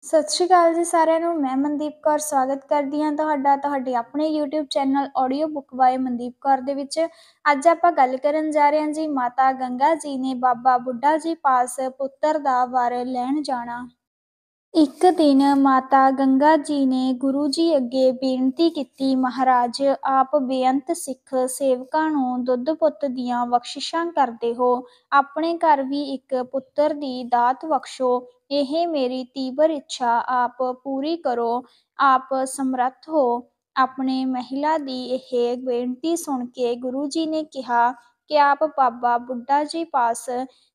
ਸਤਿ ਸ਼੍ਰੀ ਅਕਾਲ ਜੀ ਸਾਰਿਆਂ ਨੂੰ। ਮੈਂ ਮਨਦੀਪ ਕੌਰ ਸਵਾਗਤ ਕਰਦੀ ਹਾਂ ਤੁਹਾਡੇ ਆਪਣੇ YouTube channel audio book by Mandeep Kaur ਦੇ ਵਿੱਚ। ਅੱਜ ਆਪਾਂ ਗੱਲ ਕਰਨ ਜਾ ਰਹੇ ਹਾਂ ਜੀ, ਮਾਤਾ ਗੰਗਾ ਜੀ ਨੇ ਬਾਬਾ ਬੁੱਢਾ ਜੀ ਪਾਸ ਪੁੱਤਰ ਦਾ ਵਰ ਲੈਣ ਜਾਣਾ। ਇੱਕ ਦਿਨ ਮਾਤਾ ਗੰਗਾ ਜੀ ਨੇ ਗੁਰੂ ਜੀ ਅੱਗੇ ਬੇਨਤੀ ਕੀਤੀ, ਮਹਾਰਾਜ ਆਪ ਬੇਅੰਤ ਸਿੱਖ ਸੇਵਕਾਂ ਨੂੰ ਦੁੱਧ ਪੁੱਤ ਦੀਆਂ ਬਖਸ਼ਿਸ਼ਾਂ ਕਰਦੇ ਹੋ, ਆਪਣੇ ਘਰ ਵੀ ਇੱਕ ਪੁੱਤਰ ਦੀ ਦਾਤ ਬਖਸ਼ੋ। ਇਹ ਮੇਰੀ ਤੀਬਰ ਇੱਛਾ ਆਪ ਪੂਰੀ ਕਰੋ, ਆਪ ਸਮਰੱਥ ਹੋ। ਆਪਣੇ ਮਹਿਲਾ ਦੀ ਇਹ ਬੇਨਤੀ ਸੁਣ ਕੇ ਗੁਰੂ ਜੀ ਨੇ ਕਿਹਾ ਕਿ ਆਪ ਬਾਬਾ ਬੁੱਢਾ ਜੀ ਪਾਸ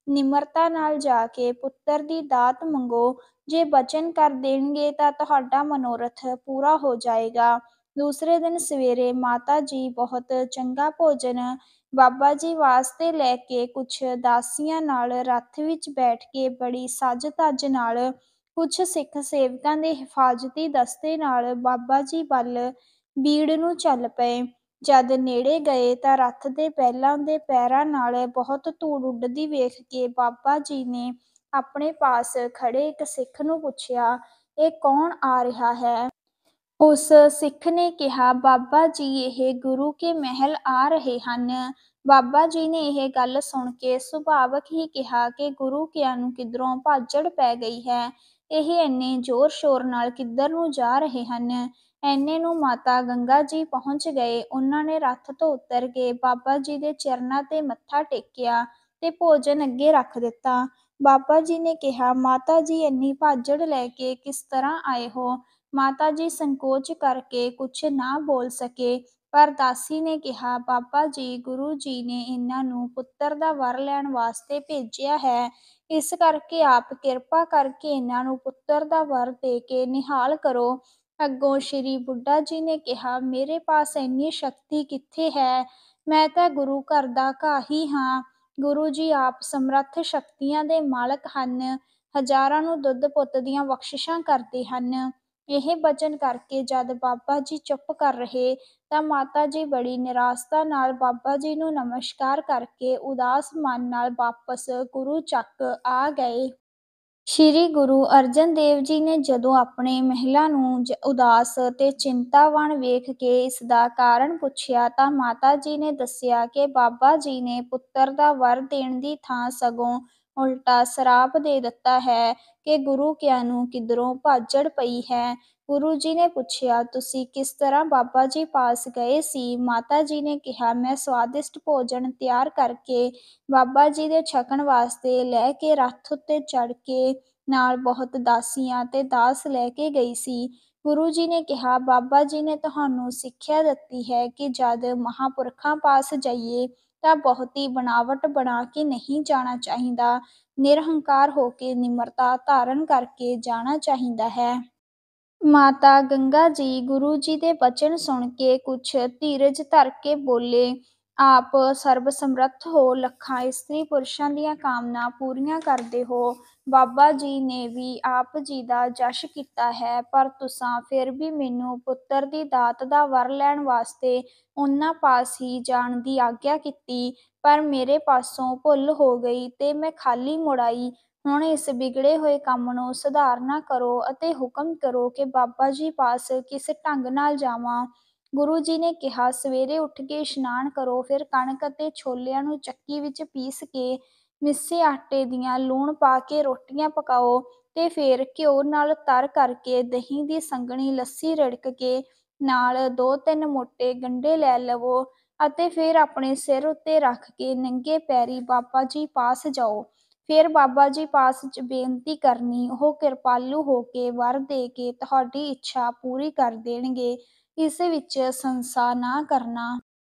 ਨਿਮਰਤਾ ਨਾਲ ਜਾ ਕੇ ਪੁੱਤਰ ਦੀ ਦਾਤ ਮੰਗੋ। ਜੇ ਬਚਨ ਕਰ ਦੇਣਗੇ ਤਾਂ ਤੁਹਾਡਾ ਮਨੋਰਥ ਪੂਰਾ ਹੋ ਜਾਏਗਾ। ਦੂਸਰੇ ਦਿਨ ਸਵੇਰੇ ਮਾਤਾ ਜੀ ਬਹੁਤ ਚੰਗਾ ਭੋਜਨ ਬਾਬਾ ਜੀ ਵਾਸਤੇ ਲੈ ਕੇ ਕੁਛ ਦਾਸੀਆਂ ਨਾਲ ਰੱਥ ਵਿੱਚ ਬੈਠ ਕੇ ਬੜੀ ਸੱਜ ਧੱਜ ਨਾਲ ਕੁਛ ਸਿੱਖ ਸੇਵਕਾਂ ਦੇ ਹਿਫਾਜ਼ਤੀ ਦਸਤੇ ਨਾਲ ਬਾਬਾ ਜੀ ਵੱਲ ਬੀੜ ਨੂੰ ਚੱਲ ਪਏ। ਜਦ ਨੇੜੇ ਗਏ ਤਾਂ ਰੱਥ ਦੇ ਬੈਲਾਂ ਦੇ ਪੈਰਾਂ ਨਾਲ ਬਹੁਤ ਧੂੜ ਉੱਡਦੀ ਵੇਖ ਕੇ ਬਾਬਾ ਜੀ ਨੇ ਆਪਣੇ ਪਾਸ ਖੜੇ ਇੱਕ ਸਿੱਖ ਨੂੰ ਪੁੱਛਿਆ, ਇਹ ਕੌਣ ਆ ਰਿਹਾ ਹੈ? ਉਸ ਸਿੱਖ ਨੇ ਕਿਹਾ, ਬਾਬਾ ਜੀ ਇਹ ਗੁਰੂ ਕੇ ਮਹਿਲ ਆ ਰਹੇ ਹਨ। ਬਾਬਾ ਜੀ ਨੇ ਇਹ ਗੱਲ ਸੁਣ ਕੇ ਸੁਭਾਵਕ ਹੀ ਕਿਹਾ ਕਿ ਗੁਰੂ ਕਿਆਂ ਨੂੰ ਕਿੱਧਰੋਂ ਭਾਜੜ ਪੈ ਗਈ ਹੈ, ਇਹ ਇੰਨੇ ਜ਼ੋਰ ਸ਼ੋਰ ਨਾਲ ਕਿੱਧਰ ਨੂੰ ਜਾ ਰਹੇ ਹਨ। ਐਨੇ ਨੂੰ ਮਾਤਾ ਗੰਗਾ ਜੀ ਪਹੁੰਚ ਗਏ। ਉਹਨਾਂ ਨੇ ਰੱਥ ਤੋਂ ਉਤਰ ਕੇ ਬਾਬਾ ਜੀ ਦੇ ਚਰਨਾਂ ਤੇ ਮੱਥਾ ਟੇਕਿਆ ਤੇ ਭੋਜਨ ਅੱਗੇ ਰੱਖ ਦਿੱਤਾ। ਬਾਬਾ ਜੀ ਨੇ ਕਿਹਾ, ਮਾਤਾ ਜੀ ਇੰਨੀ ਭਾਜੜ ਲੈ ਕੇ ਕਿਸ ਤਰ੍ਹਾਂ ਆਏ ਹੋ? ਮਾਤਾ ਜੀ ਸੰਕੋਚ ਕਰਕੇ ਕੁਛ ਨਾ ਬੋਲ ਸਕੇ, ਪਰ ਦਾਸੀ ਨੇ ਕਿਹਾ, ਬਾਬਾ ਜੀ ਗੁਰੂ ਜੀ ਨੇ ਇਹਨਾਂ ਨੂੰ ਪੁੱਤਰ ਦਾ ਵਰ ਲੈਣ ਵਾਸਤੇ ਭੇਜਿਆ ਹੈ, ਇਸ ਕਰਕੇ ਆਪ ਕਿਰਪਾ ਕਰਕੇ ਇਹਨਾਂ ਨੂੰ ਪੁੱਤਰ ਦਾ ਵਰ ਦੇ ਕੇ ਨਿਹਾਲ ਕਰੋ। ਅੱਗੋਂ ਸ਼੍ਰੀ ਬੁੱਢਾ ਜੀ ਨੇ ਕਿਹਾ, ਮੇਰੇ ਪਾਸ ਇੰਨੀ ਸ਼ਕਤੀ ਕਿੱਥੇ ਹੈ, ਮੈਂ ਤਾਂ ਗੁਰੂ ਘਰ ਦਾ ਘਾਹ ਹੀ ਹਾਂ। ਗੁਰੂ ਜੀ ਆਪ ਸਮਰੱਥ ਸ਼ਕਤੀਆਂ ਦੇ ਮਾਲਕ ਹਨ, ਹਜ਼ਾਰਾਂ ਨੂੰ ਦੁੱਧ ਪੁੱਤ ਦੀਆਂ ਬਖਸ਼ਿਸ਼ਾਂ ਕਰਦੇ ਹਨ। ਇਹ ਬਚਨ ਕਰਕੇ ਜਦ ਬਾਬਾ ਜੀ ਚੁੱਪ ਕਰ ਰਹੇ ਤਾਂ ਮਾਤਾ ਜੀ ਬੜੀ ਨਿਰਾਸ਼ਤਾ ਨਾਲ ਬਾਬਾ ਜੀ ਨੂੰ ਨਮਸਕਾਰ ਕਰਕੇ ਉਦਾਸ ਮਨ ਨਾਲ ਵਾਪਸ ਗੁਰੂ ਚੱਕ ਆ ਗਏ। ਸ਼੍ਰੀ ਗੁਰੂ ਅਰਜਨ ਦੇਵ ਜੀ ਨੇ ਜਦੋਂ ਆਪਣੇ ਮਹਿਲਾ ਨੂੰ ਉਦਾਸ ਤੇ ਚਿੰਤਾਵਾਨ ਵੇਖ ਕੇ ਇਸ ਦਾ ਕਾਰਨ ਪੁੱਛਿਆ ਤਾਂ ਮਾਤਾ ਜੀ ਨੇ ਦੱਸਿਆ ਕਿ ਬਾਬਾ ਜੀ ਨੇ ਪੁੱਤਰ ਦਾ ਵਰ ਦੇਣ ਦੀ ਥਾਂ ਸਗੋਂ ਉਲਟਾ ਸਰਾਪ ਦੇ ਦਿੱਤਾ ਹੈ ਕਿ ਗੁਰੂ ਕਿਆਂ ਨੂੰ ਕਿੱਧਰੋਂ ਭਾਜੜ ਪਈ ਹੈ। ਗੁਰੂ ਜੀ ਨੇ ਪੁੱਛਿਆ, ਤੁਸੀਂ ਕਿਸ ਤਰ੍ਹਾਂ ਬਾਬਾ ਜੀ ਪਾਸ ਗਏ ਸੀ? ਮਾਤਾ ਜੀ ਨੇ ਕਿਹਾ, ਮੈਂ ਸਵਾਦਿਸ਼ਟ ਭੋਜਨ ਤਿਆਰ ਕਰਕੇ ਬਾਬਾ ਜੀ ਦੇ ਛਕਣ ਵਾਸਤੇ ਲੈ ਕੇ ਰੱਥ ਉੱਤੇ ਚੜ੍ਹ ਕੇ ਨਾਲ ਬਹੁਤ ਦਾਸੀਆਂ ਤੇ ਦਾਸ ਲੈ ਕੇ ਗਈ ਸੀ। ਗੁਰੂ ਜੀ ਨੇ ਕਿਹਾ, ਬਾਬਾ ਜੀ ਨੇ ਤੁਹਾਨੂੰ ਸਿੱਖਿਆ ਦਿੱਤੀ ਹੈ ਕਿ ਜਦ ਮਹਾਂਪੁਰਖਾਂ ਪਾਸ ਜਾਈਏ ਤਾਂ ਬਹੁਤੀ ਬਣਾਵਟ ਬਣਾ ਕੇ ਨਹੀਂ ਜਾਣਾ ਚਾਹੀਦਾ, ਨਿਰਹੰਕਾਰ ਹੋ ਕੇ ਨਿਮਰਤਾ ਧਾਰਨ ਕਰਕੇ ਜਾਣਾ ਚਾਹੀਦਾ ਹੈ। ਮਾਤਾ ਗੰਗਾ ਜੀ ਗੁਰੂ ਜੀ ਦੇ ਬਚਨ ਸੁਣ ਕੇ ਕੁਛ ਧੀਰਜ ਧਰ ਕੇ ਬੋਲੇ, ਆਪ ਸਰਬ ਸਮਰੱਥ ਹੋ, ਲੱਖਾਂ ਇਸਤਰੀ ਪੁਰਸ਼ਾਂ ਦੀਆਂ ਕਾਮਨਾ ਪੂਰੀਆਂ ਕਰਦੇ ਹੋ। ਬਾਬਾ ਜੀ ਨੇ ਵੀ ਆਪ ਜੀ ਦਾ ਜਸ਼ ਕੀਤਾ ਹੈ, ਪਰ ਤੁਸਾਂ ਫਿਰ ਵੀ ਮੈਨੂੰ ਪੁੱਤਰ ਦੀ ਦਾਤ ਦਾ ਵਰ ਲੈਣ ਵਾਸਤੇ ਉਹਨਾਂ ਪਾਸ ਹੀ ਜਾਣ ਦੀ ਆਗਿਆ ਕੀਤੀ, ਪਰ ਮੇਰੇ ਪਾਸੋਂ ਭੁੱਲ ਹੋ ਗਈ ਤੇ ਮੈਂ ਖਾਲੀ ਮੁੜ ਆਈ। ਹੁਣ ਇਸ ਵਿਗੜੇ ਹੋਏ ਕੰਮ ਨੂੰ ਸੁਧਾਰਨਾ ਕਰੋ ਅਤੇ ਹੁਕਮ ਕਰੋ ਕਿ ਬਾਬਾ ਜੀ ਪਾਸ ਕਿਸ ਢੰਗ ਨਾਲ ਜਾਵਾਂ। ਗੁਰੂ ਜੀ ਨੇ ਕਿਹਾ, ਸਵੇਰੇ ਉੱਠ ਕੇ ਇਸ਼ਨਾਨ ਕਰੋ, ਫਿਰ ਕਣਕ ਅਤੇ ਛੋਲਿਆਂ ਨੂੰ ਚੱਕੀ ਵਿੱਚ ਪੀਸ ਕੇ ਮਿੱਸੇ ਆਟੇ ਦੀਆਂ ਲੂਣ ਪਾ ਕੇ ਰੋਟੀਆਂ ਪਕਾਓ ਤੇ ਫਿਰ ਘਿਓ ਨਾਲ ਤਰ ਕਰਕੇ ਦਹੀਂ ਦੀ ਸੰਘਣੀ ਲੱਸੀ ਰਿੜਕ ਕੇ ਨਾਲ 2-3 ਮੋਟੇ ਗੰਢੇ ਲੈ ਲਵੋ ਅਤੇ ਫਿਰ ਆਪਣੇ ਸਿਰ ਉੱਤੇ ਰੱਖ ਕੇ ਨੰਗੇ ਪੈਰੀ ਬਾਬਾ ਜੀ ਪਾਸ ਜਾਓ। ਫਿਰ ਬਾਬਾ ਜੀ ਪਾਸ ਬੇਨਤੀ ਕਰਨੀ, ਉਹ ਕਿਰਪਾਲੂ ਹੋ ਕੇ ਵਰ ਦੇ ਕੇ ਤੁਹਾਡੀ ਇੱਛਾ ਪੂਰੀ ਕਰ ਦੇਣਗੇ, ਇਸ ਵਿੱਚ ਸੰਸ਼ਾ ਨਾ ਕਰਨਾ।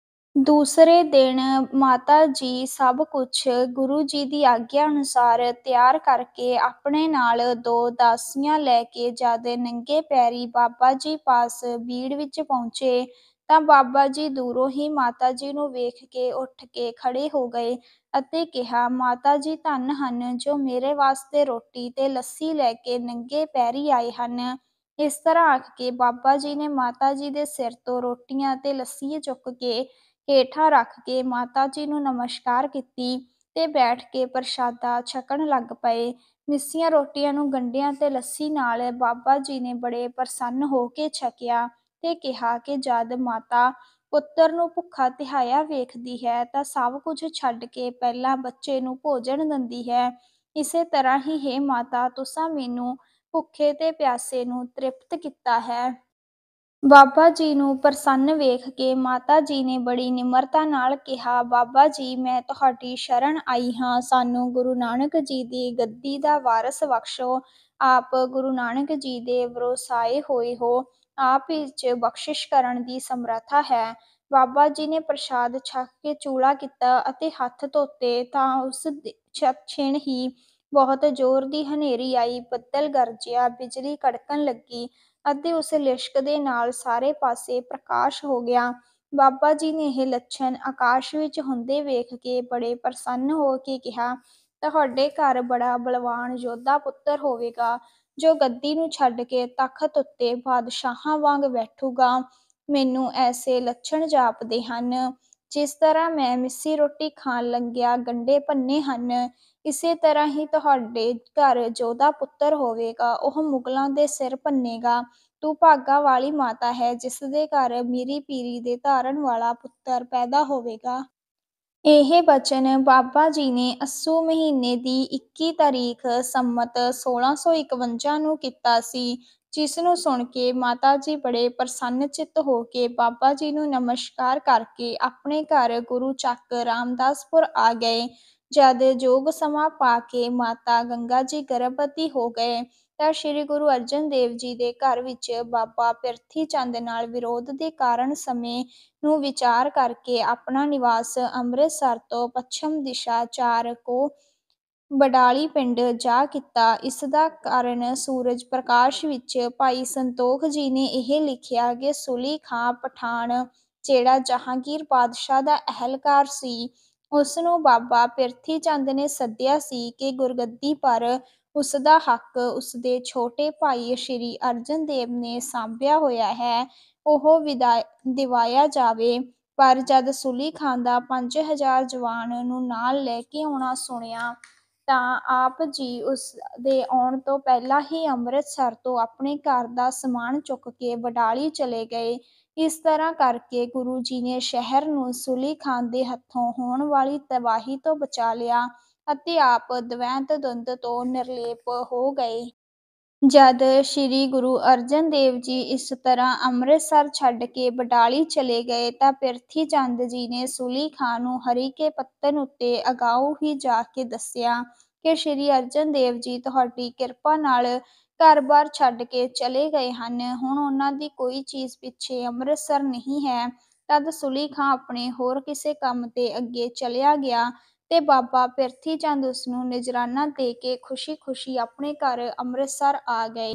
ਦੂਸਰੇ ਦਿਨ ਮਾਤਾ ਜੀ ਸਭ ਕੁਛ ਗੁਰੂ ਜੀ ਦੀ ਆਗਿਆ ਅਨੁਸਾਰ ਤਿਆਰ ਕਰਕੇ ਆਪਣੇ ਨਾਲ 2 ਦਾਸੀਆਂ ਲੈ ਕੇ ਜਦ ਨੰਗੇ ਪੈਰੀ ਬਾਬਾ ਜੀ ਪਾਸ ਬੀੜ ਵਿੱਚ ਪਹੁੰਚੇ ਤਾਂ ਬਾਬਾ ਜੀ ਦੂਰੋਂ ਹੀ ਮਾਤਾ ਜੀ ਨੂੰ ਵੇਖ ਕੇ ਉੱਠ ਕੇ ਖੜੇ ਹੋ ਗਏ ਅਤੇ ਕਿਹਾ, ਮਾਤਾ ਜੀ ਧੰਨ ਹਨ ਜੋ ਮੇਰੇ ਵਾਸਤੇ ਰੋਟੀ ਤੇ ਲੱਸੀ ਲੈ ਕੇ ਨੰਗੇ ਪੈਰੀ ਆਏ ਹਨ। ਇਸ ਤਰ੍ਹਾਂ ਆਖ ਕੇ ਬਾਬਾ ਜੀ ਨੇ ਮਾਤਾ ਜੀ ਦੇ ਸਿਰ ਤੋਂ ਰੋਟੀਆਂ ਤੇ ਲੱਸੀ ਚੁੱਕ ਕੇ ਹੇਠਾਂ ਰੱਖ ਕੇ ਮਾਤਾ ਜੀ ਨੂੰ ਨਮਸਕਾਰ ਕੀਤੀ ਤੇ ਬੈਠ ਕੇ ਪ੍ਰਸ਼ਾਦਾ ਛਕਣ ਲੱਗ ਪਏ। ਮਿੱਸੀਆਂ ਰੋਟੀਆਂ ਨੂੰ ਗੰਢਿਆਂ ਤੇ ਲੱਸੀ ਨਾਲ ਬਾਬਾ ਜੀ ਨੇ ਬੜੇ ਪ੍ਰਸੰਨ ਹੋ ਕੇ ਛਕਿਆ ਤੇ ਕਿਹਾ ਕਿ ਜਦ ਮਾਤਾ ਪੁੱਤਰ ਨੂੰ ਭੁੱਖਾ ਤਿਹਾਇਆ ਵੇਖਦੀ ਹੈ ਤਾਂ ਸਭ ਕੁਝ ਛੱਡ ਕੇ ਪਹਿਲਾਂ ਬੱਚੇ ਨੂੰ ਭੋਜਨ ਦਿੰਦੀ ਹੈ। ਇਸੇ ਤਰ੍ਹਾਂ ਹੀ ਹੇ ਮਾਤਾ, ਤੁਸਾਂ ਮੈਨੂੰ ਭੁੱਖੇ ਤੇ ਪਿਆਸੇ ਨੂੰ ਤ੍ਰਿਪਤ ਕੀਤਾ ਹੈ। ਬਾਬਾ ਜੀ ਨੂੰ ਪ੍ਰਸੰਨ ਵੇਖ ਕੇ ਮਾਤਾ ਜੀ ਨੇ ਬੜੀ ਨਿਮਰਤਾ ਨਾਲ ਕਿਹਾ, ਬਾਬਾ ਜੀ, ਮੈਂ ਤੁਹਾਡੀ ਸ਼ਰਨ ਆਈ ਹਾਂ। ਸਾਨੂੰ ਗੁਰੂ ਨਾਨਕ ਜੀ ਦੀ ਗੱਦੀ ਦਾ ਵਾਰਸ ਬਖਸ਼ੋ। ਆਪ ਗੁਰੂ ਨਾਨਕ ਜੀ ਦੇ ਵਰਸਾਏ ਹੋਏ ਹੋ। ਆਪ ਵਿੱਚ ਬਖਸ਼ਿਸ਼ ਕਰਨ ਦੀ ਸਮਰੱਥਾ ਹੈ। ਬਾਬਾ ਜੀ ਨੇ ਪ੍ਰਸ਼ਾਦ ਛਕ ਕੇ ਚੂਲਾ ਕੀਤਾ ਅਤੇ ਹੱਥ ਧੋਤੇ ਤਾਂ ਉਸ ਛਿਣ ਹੀ ਬਹੁਤ ਜ਼ੋਰ ਦੀ ਹਨੇਰੀ ਆਈ, ਬੱਦਲ ਗਰਜਿਆ, ਬਿਜਲੀ ਕੜਕਣ ਲੱਗੀ ਅਤੇ ਉਸ ਲਿਸ਼ਕ ਦੇ ਨਾਲ ਸਾਰੇ ਪਾਸੇ ਪ੍ਰਕਾਸ਼ ਹੋ ਗਿਆ। ਬਾਬਾ ਜੀ ਨੇ ਇਹ ਲੱਛਣ ਆਕਾਸ਼ ਵਿੱਚ ਹੁੰਦੇ ਵੇਖ ਕੇ ਬੜੇ ਪ੍ਰਸੰਨ ਹੋ ਕੇ ਕਿਹਾ, ਤੁਹਾਡੇ ਘਰ ਬੜਾ ਬਲਵਾਨ ਯੋਧਾ ਪੁੱਤਰ ਹੋਵੇਗਾ, ਜੋ ਗੱਦੀ ਨੂੰ ਛੱਡ ਕੇ ਤਖ਼ਤ ਉੱਤੇ ਬਾਦਸ਼ਾਹਾਂ ਵਾਂਗ ਬੈਠੂਗਾ। ਮੈਨੂੰ ਐਸੇ ਲੱਛਣ ਜਾਪਦੇ ਹਨ। ਜਿਸ ਤਰ੍ਹਾਂ ਮੈਂ ਮਿੱਸੀ ਰੋਟੀ ਖਾਣ ਲੱਗਿਆਂ ਗੰਢੇ ਭੰਨੇ ਹਨ, ਇਸੇ ਤਰ੍ਹਾਂ ਹੀ ਤੁਹਾਡੇ ਘਰ ਯੋਧਾ ਪੁੱਤਰ ਹੋਵੇਗਾ, ਉਹ ਮੁਗਲਾਂ ਦੇ ਸਿਰ ਭੰਨੇਗਾ। ਤੂੰ ਭਾਗਾਂ ਵਾਲੀ ਮਾਤਾ ਹੈ, ਜਿਸ ਦੇ ਘਰ ਮੀਰੀ ਪੀਰੀ ਦੇ ਧਾਰਨ ਵਾਲਾ ਪੁੱਤਰ ਪੈਦਾ ਹੋਵੇਗਾ। ਇਹ ਬਚਨ ਬਾਬਾ ਜੀ ਨੇ ਅੱਸੂ ਮਹੀਨੇ ਦੀ 21 ਤਾਰੀਖ ਸੰਮਤ 1651 ਨੂੰ ਕੀਤਾ ਸੀ, ਜਿਸ ਨੂੰ ਸੁਣ ਕੇ ਮਾਤਾ ਜੀ ਬੜੇ ਪ੍ਰਸੰਨ ਚਿੱਤ ਹੋ ਕੇ ਬਾਬਾ ਜੀ ਨੂੰ ਨਮਸਕਾਰ ਕਰਕੇ ਆਪਣੇ ਘਰ ਗੁਰੂ ਚੱਕ ਰਾਮਦਾਸਪੁਰ ਆ ਗਏ। ਜਦ ਜੋਗ ਸਮਾਂ ਪਾ ਕੇ ਮਾਤਾ ਗੰਗਾ ਜੀ ਗਰਭਵਤੀ ਹੋ ਗਏ ਤਾਂ ਸ੍ਰੀ ਗੁਰੂ ਅਰਜਨ ਦੇਵ ਜੀ ਦੇ ਘਰ ਵਿੱਚ ਬਾਬਾ ਪਿਰਥੀ ਚੰਦ ਨਾਲ ਵਿਰੋਧ ਦੇ ਕਾਰਨ ਸਮੇਂ ਨੂੰ ਵਿਚਾਰ ਕਰਕੇ ਆਪਣਾ ਨਿਵਾਸ ਅੰਮ੍ਰਿਤਸਰ ਤੋਂ ਪੱਛਮ ਦਿਸ਼ਾ 4 ਕੋਹ ਬਡਾਲੀ ਪਿੰਡ ਜਾ ਕੀਤਾ। ਇਸ ਦਾ ਕਾਰਨ ਸੂਰਜ ਪ੍ਰਕਾਸ਼ ਵਿੱਚ ਭਾਈ ਸੰਤੋਖ ਜੀ ਨੇ ਇਹ ਲਿਖਿਆ ਕਿ ਸੁਲੀ ਖਾਂ ਪਠਾਨ, ਜਿਹੜਾ ਜਹਾਂਗੀਰ ਬਾਦਸ਼ਾਹ ਦਾ ਅਹਿਲਕਾਰ ਸੀ, ਉਸ ਨੂੰ ਬਾਬਾ ਪਿਰਥੀ ਚੰਦ ਨੇ ਸੱਦਿਆ ਸੀ ਕਿ ਗੁਰਗੱਦੀ ਪਰ ਉਸਦਾ ਹੱਕ ਉਸਦੇ ਛੋਟੇ ਭਾਈ ਸ੍ਰੀ ਅਰਜਨ ਦੇਵ ਨੇ ਸਾਂਭਿਆ ਹੋਇਆ ਹੈ, ਉਹ ਦਿਵਾਇਆ ਜਾਵੇ। ਪਰ ਜਦ ਸੁਲੀ ਖਾਂ ਦਾ 5000 ਜਵਾਨ ਨੂੰ ਨਾਲ ਲੈ ਕੇ ਆਉਣਾ ਸੁਣਿਆ ਤਾਂ ਆਪ ਜੀ ਉਸ ਦੇ ਆਉਣ ਤੋਂ ਪਹਿਲਾਂ ਹੀ ਅੰਮ੍ਰਿਤਸਰ ਤੋਂ ਆਪਣੇ ਘਰ ਦਾ ਸਮਾਨ ਚੁੱਕ ਕੇ ਬਡਾਲੀ ਚਲੇ ਗਏ। ਇਸ ਤਰ੍ਹਾਂ ਕਰਕੇ ਗੁਰੂ ਜੀ ਨੇ ਸ਼ਹਿਰ ਨੂੰ ਸੁਲੀ ਖਾਂ ਦੇ ਹੱਥੋਂ ਹੋਣ ਵਾਲੀ ਤਬਾਹੀ ਤੋਂ ਬਚਾ ਲਿਆ ਅਤੇ ਆਪ ਦਵੈਤ ਦਵੰਦ ਤੋਂ ਨਿਰਲੇਪ ਹੋ ਗਏ। ਜਦ ਸ੍ਰੀ ਗੁਰੂ ਅਰਜਨ ਦੇਵ ਜੀ ਇਸ ਤਰ੍ਹਾਂ ਅੰਮ੍ਰਿਤਸਰ ਛੱਡ ਕੇ ਬਡਾਲੀ ਚਲੇ ਗਏ ਤਾਂ ਪਿਰਥੀ ਚੰਦ ਜੀ ਨੇ ਸੁਲੀ ਖਾਂ ਨੂੰ ਹਰੀ ਕੇ ਪੱਤਨ ਉੱਤੇ ਅਗਾਊਂ ਹੀ ਜਾ ਕੇ ਦੱਸਿਆ ਕਿ ਸ੍ਰੀ ਅਰਜਨ ਦੇਵ ਜੀ ਤੁਹਾਡੀ ਕਿਰਪਾ ਨਾਲ ਘਰ-ਬਾਰ ਛੱਡ ਕੇ ਚਲੇ ਗਏ ਹਨ, ਹੁਣ ਉਹਨਾਂ ਦੀ ਕੋਈ ਚੀਜ਼ ਪਿੱਛੇ ਅੰਮ੍ਰਿਤਸਰ ਨਹੀਂ ਹੈ। ਤਦ ਸੁਲੀ ਖਾਂ ਆਪਣੇ ਹੋਰ ਕਿਸੇ ਕੰਮ ਤੇ ਅੱਗੇ ਚਲਿਆ ਗਿਆ ਤੇ ਬਾਬਾ ਪਿਰਥੀ ਚੰਦ ਉਸਨੂੰ ਨਜ਼ਰਾਨਾ ਦੇ ਕੇ ਖੁਸ਼ੀ-ਖੁਸ਼ੀ ਆਪਣੇ ਘਰ ਅੰਮ੍ਰਿਤਸਰ ਆ ਗਏ।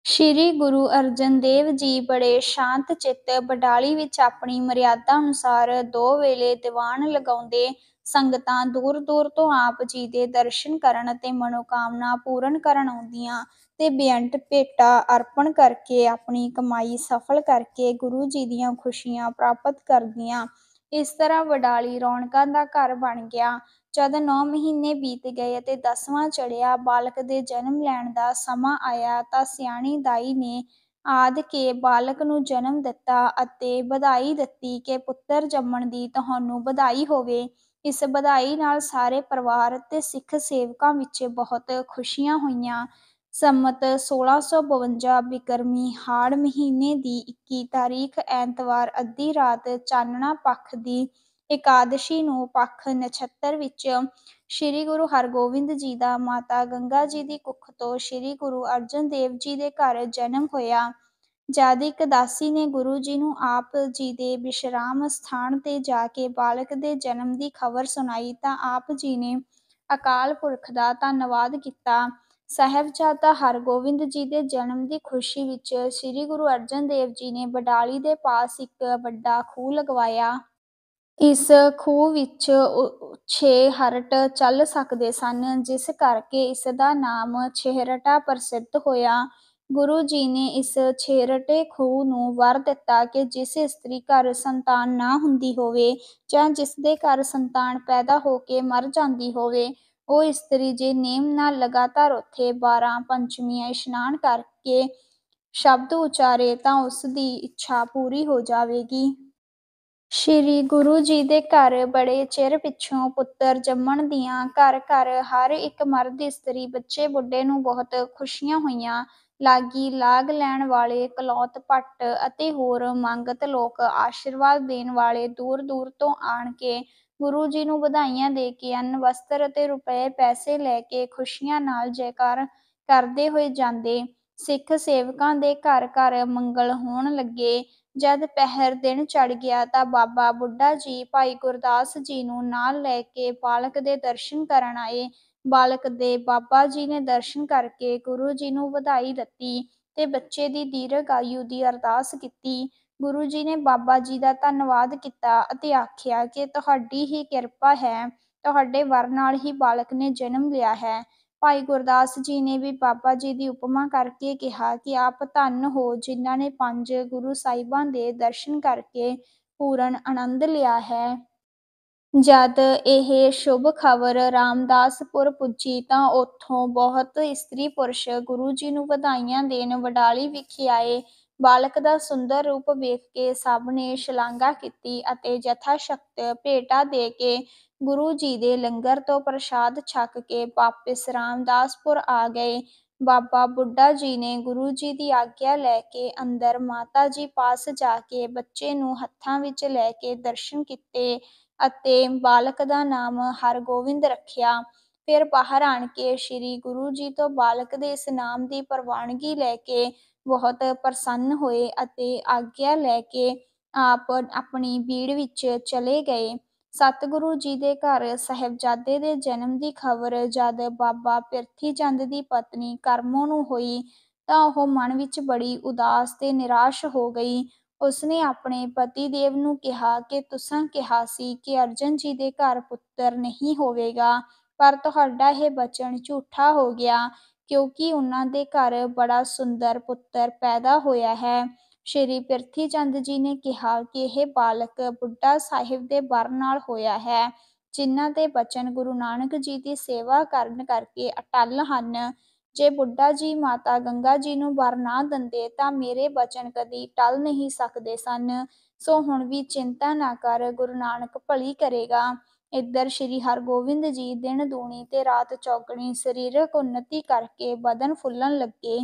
ਸ੍ਰੀ ਗੁਰੂ ਅਰਜਨ ਦੇਵ ਜੀ ਬੜੇ ਸ਼ਾਂਤ ਚਿੱਤ ਬਡਾਲੀ ਵਿੱਚ ਆਪਣੀ ਮਰਿਆਦਾ ਅਨੁਸਾਰ 2 ਵੇਲੇ ਦੀਵਾਨ ਲਗਾਉਂਦੇ। ਸੰਗਤਾਂ ਦੂਰ-ਦੂਰ ਤੋਂ ਆਪ ਜੀ ਦੇ ਦਰਸ਼ਨ ਕਰਨ ਅਤੇ ਮਨੋਕਾਮਨਾ ਪੂਰਨ ਕਰਨ ਆਉਂਦੀਆਂ ਤੇ ਬੇਅੰਤ ਭੇਟਾਂ ਅਰਪਣ ਕਰਕੇ ਆਪਣੀ ਕਮਾਈ ਸਫਲ ਕਰਕੇ ਗੁਰੂ ਜੀ ਦੀਆਂ ਖੁਸ਼ੀਆਂ ਪ੍ਰਾਪਤ ਕਰਦੀਆਂ। ਇਸ ਤਰ੍ਹਾਂ ਬਡਾਲੀ ਰੌਣਕਾਂ ਦਾ ਘਰ ਬਣ ਗਿਆ। ਜਦ 9 ਮਹੀਨੇ ਬੀਤ ਗਏ ਅਤੇ 10ਵਾਂ ਚੜ੍ਹਿਆ, ਬਾਲਕ ਦੇ ਜਨਮ ਲੈਣ ਦਾ ਸਮਾਂ ਆਇਆ ਤਾਂ ਸਿਆਣੀ ਦਾਈ ਨੇ ਆਦ ਕੇ ਬਾਲਕ ਨੂੰ ਜਨਮ ਦਿੱਤਾ ਅਤੇ ਵਧਾਈ ਦਿੱਤੀ ਕਿ ਪੁੱਤਰ ਜੰਮਣ ਦੀ ਤੁਹਾਨੂੰ ਵਧਾਈ ਹੋਵੇ। ਇਸ ਵਧਾਈ ਨਾਲ ਸਾਰੇ ਪਰਿਵਾਰ ਅਤੇ ਸਿੱਖ ਸੇਵਕਾਂ ਵਿੱਚ ਬਹੁਤ ਖੁਸ਼ੀਆਂ ਹੋਈਆਂ। ਸੰਮਤ 1652 ਬਿਕਰਮੀ ਹਾੜ ਮਹੀਨੇ ਦੀ 21 ਤਾਰੀਖ ਐਤਵਾਰ ਅੱਧੀ ਰਾਤ ਚਾਨਣਾ ਪੱਖ ਦੀ ਇਕਾਦਸ਼ੀ ਨੂੰ ਪੱਖ ਨਛੱਤਰ ਵਿੱਚ ਸ੍ਰੀ ਗੁਰੂ ਹਰਗੋਬਿੰਦ ਜੀ ਦਾ ਮਾਤਾ ਗੰਗਾ ਜੀ ਦੀ ਕੁੱਖ ਤੋਂ ਸ੍ਰੀ ਗੁਰੂ ਅਰਜਨ ਦੇਵ ਜੀ ਦੇ ਘਰ ਜਨਮ ਹੋਇਆ। ਜਦ ਇੱਕ ਦਾਸੀ ਨੇ ਗੁਰੂ ਜੀ ਨੂੰ ਆਪ ਜੀ ਦੇ ਵਿਸ਼ਰਾਮ ਸਥਾਨ ਤੇ ਜਾ ਕੇ ਬਾਲਕ ਦੇ ਜਨਮ ਦੀ ਖਬਰ ਸੁਣਾਈ ਤਾਂ ਆਪ ਜੀ ਨੇ ਅਕਾਲ ਪੁਰਖ ਦਾ ਧੰਨਵਾਦ ਕੀਤਾ। ਸਾਹਿਬਜ਼ਾਦਾ ਹਰਗੋਬਿੰਦ ਜੀ ਦੇ ਜਨਮ ਦੀ ਖੁਸ਼ੀ ਵਿੱਚ ਸ੍ਰੀ ਗੁਰੂ ਅਰਜਨ ਦੇਵ ਜੀ ਨੇ ਬਡਾਲੀ ਦੇ ਪਾਸ ਇੱਕ ਵੱਡਾ ਖੂਹ ਲਗਵਾਇਆ। ਇਸ ਖੂਹ ਵਿੱਚ 6 ਹਰਟ ਚੱਲ ਸਕਦੇ ਸਨ, ਜਿਸ ਕਰਕੇ ਇਸ ਦਾ ਨਾਮ ਛੇਹਰਟਾ ਪ੍ਰਸਿੱਧ ਹੋਇਆ। ਗੁਰੂ ਜੀ ਨੇ ਇਸ ਛੇਹਰਟੇ ਖੂਹ ਨੂੰ ਵਰ ਦਿੱਤਾ ਕਿ ਜਿਸ ਇਸਤਰੀ ਘਰ ਸੰਤਾਨ ਨਾ ਹੁੰਦੀ ਹੋਵੇ ਜਾਂ ਜਿਸ ਦੇ ਘਰ ਸੰਤਾਨ ਪੈਦਾ ਹੋ ਕੇ ਮਰ ਜਾਂਦੀ ਹੋਵੇ, ਉਹ ਇਸਤਰੀ ਜੇ ਨੇਮ ਨਾਲ ਲਗਾਤਾਰ ਉੱਥੇ 12 ਪੰਚਮੀਆਂ ਇਸ਼ਨਾਨ ਕਰਕੇ ਸ਼ਬਦ ਉਚਾਰੇ ਤਾਂ ਉਸ ਦੀ ਇੱਛਾ ਪੂਰੀ ਹੋ ਜਾਵੇਗੀ। ਸ਼੍ਰੀ ਗੁਰੂ ਜੀ ਦੇ ਘਰ ਬੜੇ ਚਿਰ ਪਿੱਛੋਂ ਪੁੱਤਰ ਜੰਮਣ ਦੀਆਂ ਘਰ-ਘਰ ਹਰ ਇੱਕ ਮਰਦ, ਇਸਤਰੀ, ਬੱਚੇ, ਬੁੱਢੇ ਨੂੰ ਬਹੁਤ ਖੁਸ਼ੀਆਂ ਹੋਈਆਂ। ਲਾਗੀ ਲਾਗ ਲੈਣ ਵਾਲੇ, ਕਲੌਤ ਭੱਟ ਅਤੇ ਹੋਰ ਮੰਗਤ ਲੋਕ, ਆਸ਼ੀਰਵਾਦ ਦੇਣ ਵਾਲੇ ਦੂਰ-ਦੂਰ ਤੋਂ ਆਣ ਕੇ ਗੁਰੂ ਜੀ ਨੂੰ ਵਧਾਈਆਂ ਦੇ ਕੇ, ਅੰਨ, ਵਸਤਰ ਅਤੇ ਰੁਪਏ ਪੈਸੇ ਲੈ ਕੇ ਖੁਸ਼ੀਆਂ ਨਾਲ ਜੈਕਾਰ ਕਰਦੇ ਹੋਏ ਜਾਂਦੇ। ਸਿੱਖ ਸੇਵਕਾਂ ਦੇ ਘਰ-ਘਰ ਮੰਗਲ ਹੋਣ ਲੱਗੇ। ਜਦ ਪਹਿਰ ਦਿਨ ਚੜ੍ਹ ਗਿਆ ਤਾਂ ਬਾਬਾ ਬੁੱਢਾ ਜੀ ਭਾਈ ਗੁਰਦਾਸ ਜੀ ਨੂੰ ਨਾਲ ਲੈ ਕੇ ਬਾਲਕ ਦੇ ਦਰਸ਼ਨ ਕਰਨ ਆਏ। ਬਾਲਕ ਦੇ ਬਾਬਾ ਜੀ ਨੇ ਦਰਸ਼ਨ ਕਰਕੇ ਗੁਰੂ ਜੀ ਨੂੰ ਵਧਾਈ ਦਿੱਤੀ ਤੇ ਬੱਚੇ ਦੀ ਦੀਰਘ ਆਯੂ ਦੀ ਅਰਦਾਸ ਕੀਤੀ। ਗੁਰੂ ਜੀ ਨੇ ਬਾਬਾ ਜੀ ਦਾ ਧੰਨਵਾਦ ਕੀਤਾ ਅਤੇ ਆਖਿਆ ਕਿ ਤੁਹਾਡੀ ਹੀ ਕਿਰਪਾ ਹੈ, ਤੁਹਾਡੇ ਵਰ ਨਾਲ ਹੀ ਬਾਲਕ ਨੇ ਜਨਮ ਲਿਆ ਹੈ। ਭਾਈ ਗੁਰਦਾਸ ਜੀ ਨੇ ਵੀ ਬਾਬਾ ਜੀ ਦੀ ਉਪਮਾ ਕਰਕੇ ਕਿਹਾ ਕਿ ਆਪ ਧੰਨ ਹੋ ਜਿਨ੍ਹਾਂ ਨੇ 5 ਗੁਰੂ ਸਾਹਿਬਾਂ ਦੇ ਦਰਸ਼ਨ ਕਰਕੇ ਪੂਰਨ ਆਨੰਦ ਲਿਆ ਹੈ। ਜਦ ਇਹ ਸ਼ੁਭ ਖ਼ਬਰ ਰਾਮਦਾਸਪੁਰ ਪੁੱਜੀ ਤਾਂ ਉੱਥੋਂ ਬਹੁਤ ਇਸਤਰੀ ਪੁਰਸ਼ ਗੁਰੂ ਜੀ ਨੂੰ ਵਧਾਈਆਂ ਦੇਣ ਵਡਾਲੀ ਵਿਖੇ ਆਏ। ਬਾਲਕ ਦਾ ਸੁੰਦਰ ਰੂਪ ਵੇਖ ਕੇ ਸਭ ਨੇ ਸ਼ਲਾਘਾ ਕੀਤੀ ਅਤੇ ਯਥਾਸ਼ਕਤ ਭੇਟਾ ਦੇ ਕੇ ਗੁਰੂ ਜੀ ਦੇ ਲੰਗਰ ਤੋਂ ਪ੍ਰਸ਼ਾਦ ਛਕ ਕੇ ਵਾਪਿਸ ਰਾਮਦਾਸਪੁਰ ਆ ਗਏ। ਬਾਬਾ ਬੁੱਢਾ ਜੀ ਨੇ ਗੁਰੂ ਜੀ ਦੀ ਆਗਿਆ ਲੈ ਕੇ ਅੰਦਰ ਮਾਤਾ ਜੀ ਪਾਸ ਜਾ ਕੇ ਬੱਚੇ ਨੂੰ ਹੱਥਾਂ ਵਿੱਚ ਲੈ ਕੇ ਦਰਸ਼ਨ ਕੀਤੇ ਅਤੇ ਬਾਲਕ ਦਾ ਨਾਮ ਹਰਗੋਬਿੰਦ ਰੱਖਿਆ। ਫਿਰ ਬਾਹਰ ਆਣ ਕੇ ਸ਼੍ਰੀ ਗੁਰੂ ਜੀ ਤੋਂ ਬਾਲਕ ਦੇ ਇਸ ਨਾਮ ਦੀ ਪ੍ਰਵਾਨਗੀ ਲੈ ਕੇ ਬਹੁਤ ਪ੍ਰਸੰਨ ਹੋਏ ਅਤੇ ਆਗਿਆ ਲੈ ਕੇ ਆਪ ਆਪਣੀ ਬੀੜ ਵਿੱਚ ਚਲੇ ਗਏ। ਸਤਿਗੁਰੂ ਜੀ ਦੇ ਘਰ ਸਾਹਿਬਜ਼ਾਦੇ ਦੇ ਜਨਮ ਦੀ ਖ਼ਬਰ ਜਦ ਬਾਬਾ ਪਿਰਥੀ ਚੰਦ ਦੀ ਪਤਨੀ ਕਰਮੋਂ ਨੂੰ ਹੋਈ ਤਾਂ ਉਹ ਮਨ ਵਿੱਚ ਬੜੀ ਉਦਾਸ ਤੇ ਨਿਰਾਸ਼ ਹੋ ਗਈ। ਉਸਨੇ ਆਪਣੇ ਪਤੀ ਦੇਵ ਨੂੰ ਕਿਹਾ ਕਿ ਤੁਸਾਂ ਕਿਹਾ ਸੀ ਕਿ ਅਰਜਨ ਜੀ ਦੇ ਘਰ ਪੁੱਤਰ ਨਹੀਂ ਹੋਵੇਗਾ, ਪਰ ਤੁਹਾਡਾ ਇਹ ਬਚਨ ਝੂਠਾ ਹੋ ਗਿਆ, ਕਿਉਂਕਿ ਉਹਨਾਂ ਦੇ ਘਰ ਬੜਾ ਸੁੰਦਰ ਪੁੱਤਰ ਪੈਦਾ ਹੋਇਆ ਹੈ। ਸ਼੍ਰੀ ਪਿਰਥੀ ਚੰਦ ਜੀ ਨੇ ਕਿਹਾ ਕਿ ਇਹ ਬਾਲਕ ਬੁੱਢਾ ਸਾਹਿਬ ਦੇ ਵਰ ਨਾਲ ਹੋਇਆ ਹੈ, ਜਿਨ੍ਹਾਂ ਦੇ ਬਚਨ ਗੁਰੂ ਨਾਨਕ ਜੀ ਦੀ ਸੇਵਾ ਕਰਨ ਕਰਕੇ ਅਟੱਲ ਹਨ। ਜੇ ਬੁੱਢਾ ਜੀ ਮਾਤਾ ਗੰਗਾ ਜੀ ਨੂੰ ਵਰ ਨਾ ਦਿੰਦੇ ਤਾਂ ਮੇਰੇ ਬਚਨ ਕਦੀ ਟਲ ਨਹੀਂ ਸਕਦੇ ਸਨ। ਸੋ ਹੁਣ ਵੀ ਚਿੰਤਾ ਨਾ ਕਰ, ਗੁਰੂ ਨਾਨਕ ਭਲੀ ਕਰੇਗਾ। ਇੱਧਰ ਸ਼੍ਰੀ ਹਰਗੋਬਿੰਦ ਜੀ ਦਿਨ ਦੂਣੀ ਤੇ ਰਾਤ ਚੌਗਣੀ ਸਰੀਰਕ ਉੱਨਤੀ ਕਰਕੇ ਬਦਨ ਫੁੱਲਣ ਲੱਗੇ।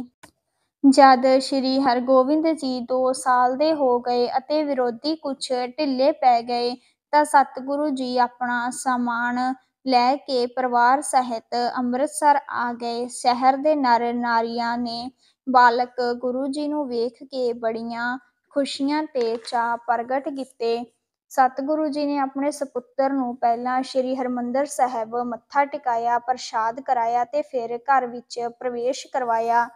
ਜਦ ਸ਼੍ਰੀ ਹਰਗੋਬਿੰਦ ਜੀ 2 ਸਾਲ ਦੇ ਹੋ ਗਏ ਅਤੇ ਵਿਰੋਧੀ ਕੁਛ ਢਿੱਲੇ ਪੈ ਗਏ ਤਾਂ ਸਤਿਗੁਰੂ ਜੀ ਆਪਣਾ ਸਾਮਾਨ ਲੈ ਕੇ ਪਰਿਵਾਰ ਸਹਿਤ ਅੰਮ੍ਰਿਤਸਰ ਆ ਗਏ। ਸ਼ਹਿਰ ਦੇ ਨਰ ਨਾਰੀਆਂ ਨੇ ਬਾਲਕ ਗੁਰੂ ਜੀ ਨੂੰ ਵੇਖ ਕੇ ਬੜੀਆਂ ਖੁਸ਼ੀਆਂ ਤੇ ਚਾਅ ਪ੍ਰਗਟ ਕੀਤੇ। ਸਤਿਗੁਰੂ ਜੀ ਨੇ ਆਪਣੇ ਸਪੁੱਤਰ ਨੂੰ ਪਹਿਲਾਂ ਸ਼੍ਰੀ ਹਰਿਮੰਦਰ ਸਾਹਿਬ ਮੱਥਾ ਟਿਕਾਇਆ, ਪ੍ਰਸ਼ਾਦ ਕਰਾਇਆ ਤੇ ਫਿਰ ਘਰ ਵਿੱਚ ਪ੍ਰਵੇਸ਼ ਕਰਵਾਇਆ।